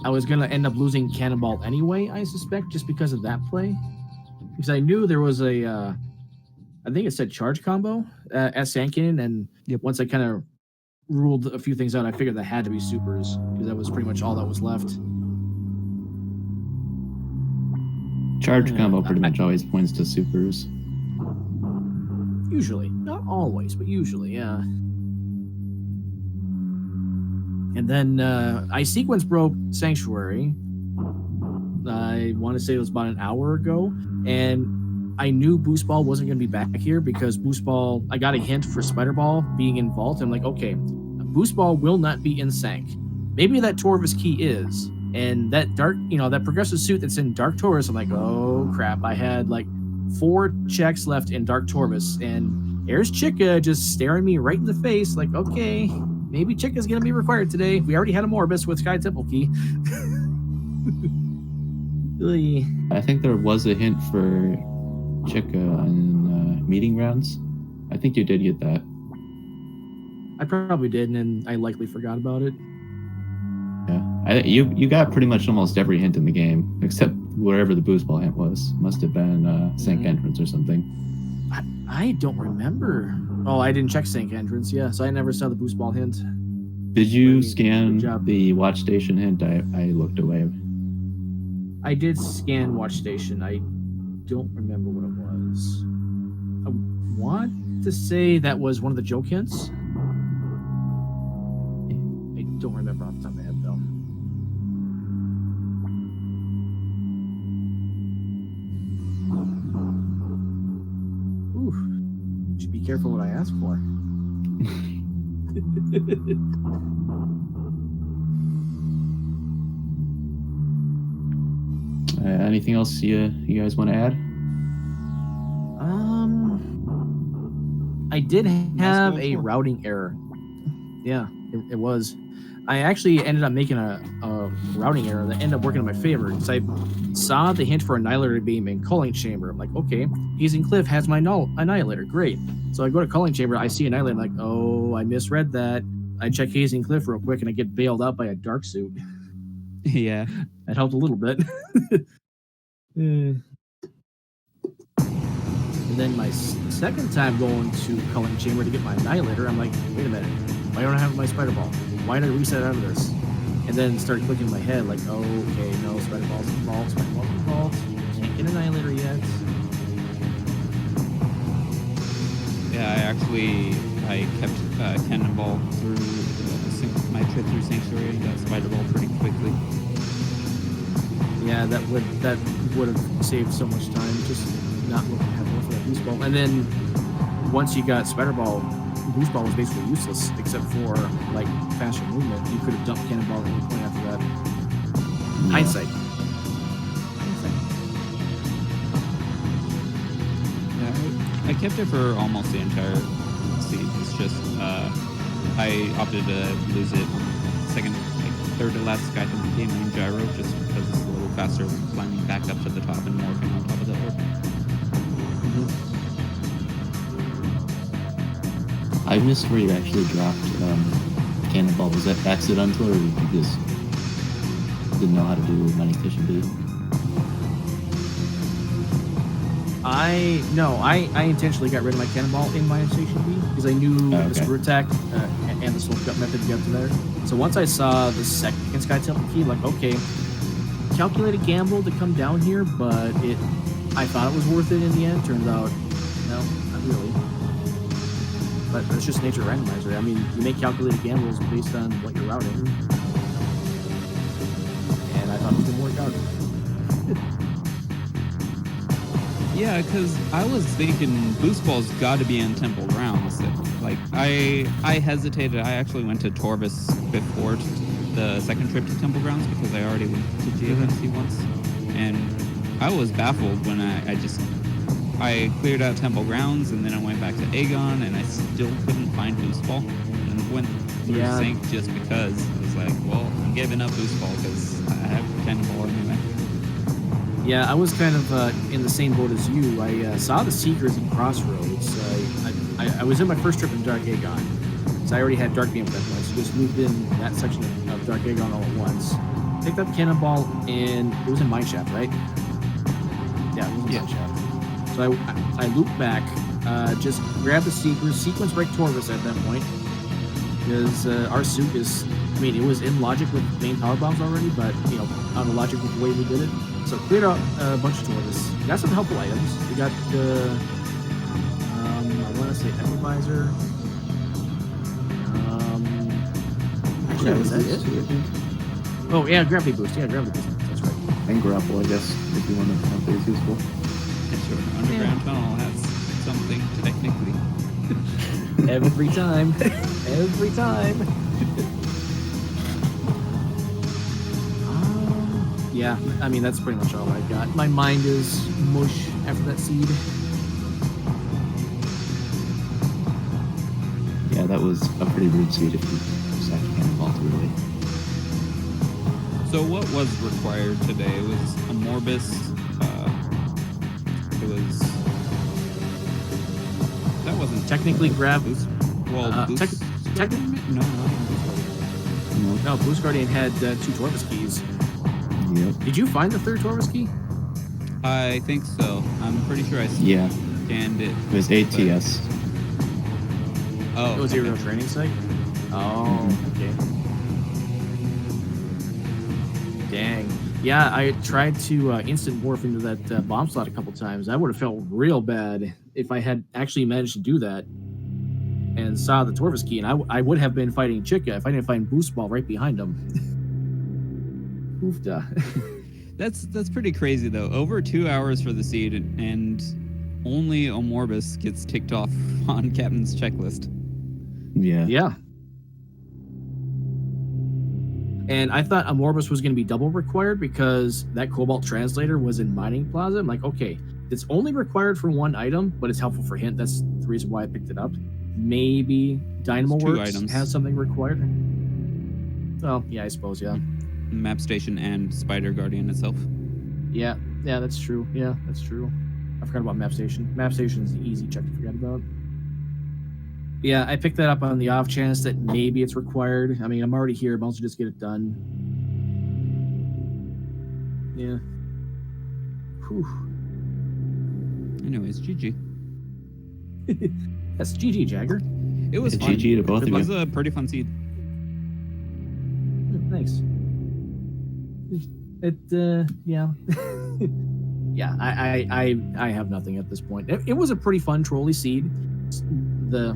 I was gonna end up losing Cannonball anyway. I suspect just because of that play, because I knew there was I think it said charge combo at Sand Canyon, and once I kind of ruled a few things out, I figured that had to be supers because that was pretty much all that was left. Charge combo pretty much always points to supers. Usually, not always, but usually, yeah. And then I sequence broke Sanctuary. I want to say it was about an hour ago, and I knew Boost Ball wasn't going to be back here because Boost Ball, I got a hint for Spider Ball being in Vault. I'm like, okay, Boost Ball will not be in Sank. Maybe that Torvis key is. And that dark, that progressive suit that's in Dark Taurus, I'm like, oh crap, I had like 4 checks left in Dark Taurus, and there's Chica just staring me right in the face, like, okay, maybe Chica's gonna be required today. We already had a Morbus with Sky Temple Key. I think there was a hint for Chica in meeting rounds. I think you did get that. I probably did, and I likely forgot about it. Yeah, you got pretty much almost every hint in the game, except wherever the boost ball hint was. Must have been Sank Entrance or something. I don't remember. Oh, I didn't check Sank Entrance, yeah, so I never saw the boost ball hint. Did you scan the watch station hint? I looked away. I did scan watch station. I don't remember what it was. I want to say that was one of the joke hints. I don't remember off the top of my head, though. Ooh. Should be careful what I ask for. Anything else you guys want to add? I did have a routing error. Yeah, it was. I actually ended up making a routing error that ended up working in my favor because I saw the hint for Annihilator Beam in Culling Chamber. I'm like, okay, Hazing Cliff has my Annihilator. Great. So I go to Culling Chamber. I see Annihilator. I'm like, oh, I misread that. I check Hazing Cliff real quick and I get bailed out by a Dark Suit. Yeah. That helped a little bit. And then my second time going to Culling Chamber to get my Annihilator, I'm like, wait a minute, why don't I have my Spider Ball? Why did I reset out of this? And then started clicking in my head, like, oh, okay, no, Spider Ball's involved, Spider Ball's involved. Can't get an Annihilator yet. Yeah, I kept Cannonball through my trip through Sanctuary and got Spider Ball pretty quickly. Yeah, that would have saved so much time, just not having one for that boost ball. And then once you got Spider Ball, boost ball was basically useless except for like faster movement. You could have dumped Cannonball at any point after that. Yeah. Hindsight. Yeah, I kept it for almost the entire seed. It's just I opted to lose it third to last Sky Temple game named Gyro just because it's a little faster climbing back up to the top and morphing on top of the orb. I missed where you actually dropped Cannonball. Was that accidental or you just didn't know how to do Mighty Station B? I intentionally got rid of my Cannonball in Mighty Station B because I knew the screw attack and the slow cut method to get up to there. So once I saw the second Sky Temple key, like, okay, calculated gamble to come down here, but I thought it was worth it in the end. Turns out, no, not really. But that's just nature of Randomizer. I mean, you make calculated gambles based on what you're routing. And I thought it was going to work out. Yeah, because I was thinking Boost Ball's got to be in Temple Grounds. Like, I hesitated. I actually went to Torvis before the second trip to Temple Grounds because I already went to GFNC once. And I was baffled when I cleared out Temple Grounds and then I went back to Aegon and I still couldn't find Boost Ball. And went through Sync just because I was like, well, I'm giving up boost ball because I have cannonball anyway. Yeah, I was kind of in the same boat as you. I saw the Seekers in Crossroads. I was in my first trip in Dark Aegon. So I already had Dark Game at that point, so just moved in that section of Dark Aegon all at once. Picked up the cannonball, and it was in Mineshaft, right? Yeah, it was in Mineshaft. So I looped back, just grabbed the Seekers, sequenced right Torvis at that point, because our suit is, I mean, it was in logic with main power bombs already, but, you know, out of logic with the way we did it. So cleared out a bunch of Torvis. Got some helpful items. We got, I want to say Randomizer. Actually, was that it? Oh, yeah, gravity boost. Yeah, gravity boost. That's right. And grapple, I guess, if you want to count that as useful. Sure. Underground tunnel has something technically. Every time. Every time. Yeah, I mean, that's pretty much all I got. My mind is mush after that seed. Yeah, that was a pretty rude seed if you sack cannonball too early. So what was required today? It was a Morbus. It was. That wasn't Technically, grab. boost. Well, boost. No, Boost Guardian had 2 Torvis keys. Yep. Did you find the 3rd Torvis key? I think so. I'm pretty sure I Yeah. scanned it. It was ATS. Oh, It was your real training site? Oh, okay. Dang. Yeah, I tried to instant morph into that bomb slot a couple times. I would have felt real bad if I had actually managed to do that and saw the Torvis key, and I would have been fighting Chica if I didn't find Boost Ball right behind him. Oofda. That's pretty crazy though. Over 2 hours for the seed, and only a Morbus gets ticked off on Captain's checklist. Yeah. Yeah. And I thought a Morbus was going to be double required because that Cobalt Translator was in Mining Plaza. I'm like, okay, it's only required for 1 item, but it's helpful for hint. That's the reason why I picked it up. Maybe Dynamo It's 2 Works items. has something required. Well, yeah, I suppose, yeah. Map Station and Spider Guardian itself. Yeah, that's true. Yeah, that's true. I forgot about Map Station. Map Station is the easy check to forget about. Yeah, I picked that up on the off chance that maybe it's required. I mean, I'm already here. Might as well just get it done. Yeah. Whew. Anyways, GG. That's GG, Jagger. It was Yeah, fun. GG to both It of was you. a pretty fun seed. Thanks. Yeah. Yeah, I have nothing at this point. It was a pretty fun trolley seed. The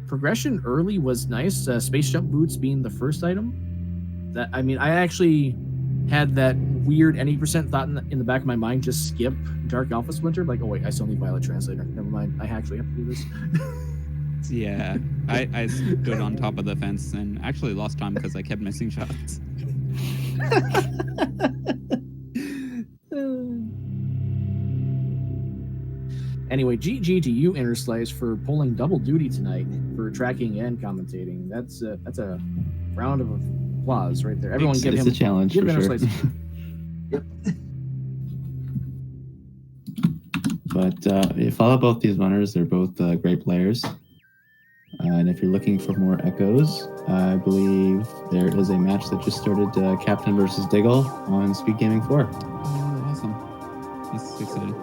progression early was nice. Space jump boots being the first item. That, I mean, I actually had that weird any percent thought in the back of my mind, just skip Dark Alpha Splinter. Like, oh wait, I still need Violet Translator. Never mind. I actually have to do this. Yeah, I stood on top of the fence and actually lost time because I kept missing shots. Anyway, GG to you, Interslice, for pulling double duty tonight for tracking and commentating. That's a round of applause right there. Everyone give It's him a challenge give for sure. Interslice. Yep. But you follow both these runners. They're both great players. And if you're looking for more echoes, I believe there is a match that just started, Captain versus Diggle on SpeedGaming 4. Oh, awesome. That's exciting.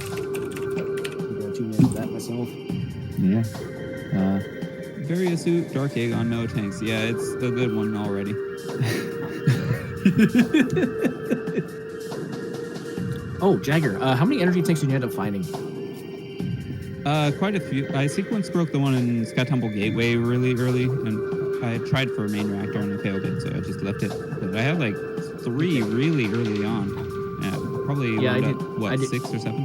I'm gonna tune into that myself. Yeah. Very astute, Dark Aegon, no tanks. Yeah, it's a good one already. Oh, Jagger, how many energy tanks did you end up finding? Quite a few. I sequence broke the one in Sky Temple Gateway really early, and I tried for a main reactor and I failed it, so I just left it. But I had like 3 really early on. Yeah, probably Yeah, I wound did- up, what, I did- 6 or 7?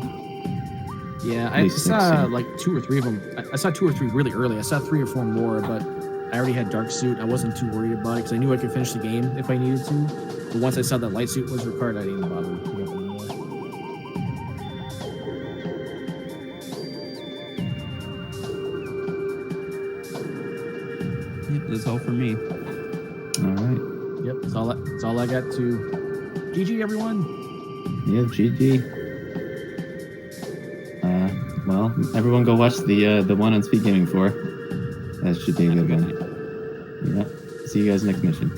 Yeah, At I least saw 16. like 2 or 3 of them. I saw 2 or 3 really early. I saw 3 or 4 more, but I already had Dark Suit. I wasn't too worried about it because I knew I could finish the game if I needed to. But once I saw that Light Suit was required, I didn't even bother picking up anymore. Yep, that's all for me. All right. Yep, that's all I got to. GG, everyone. Yeah, GG. Well, everyone go watch the one on SpeedGaming 4. That should be a good one. Yeah. See you guys next mission.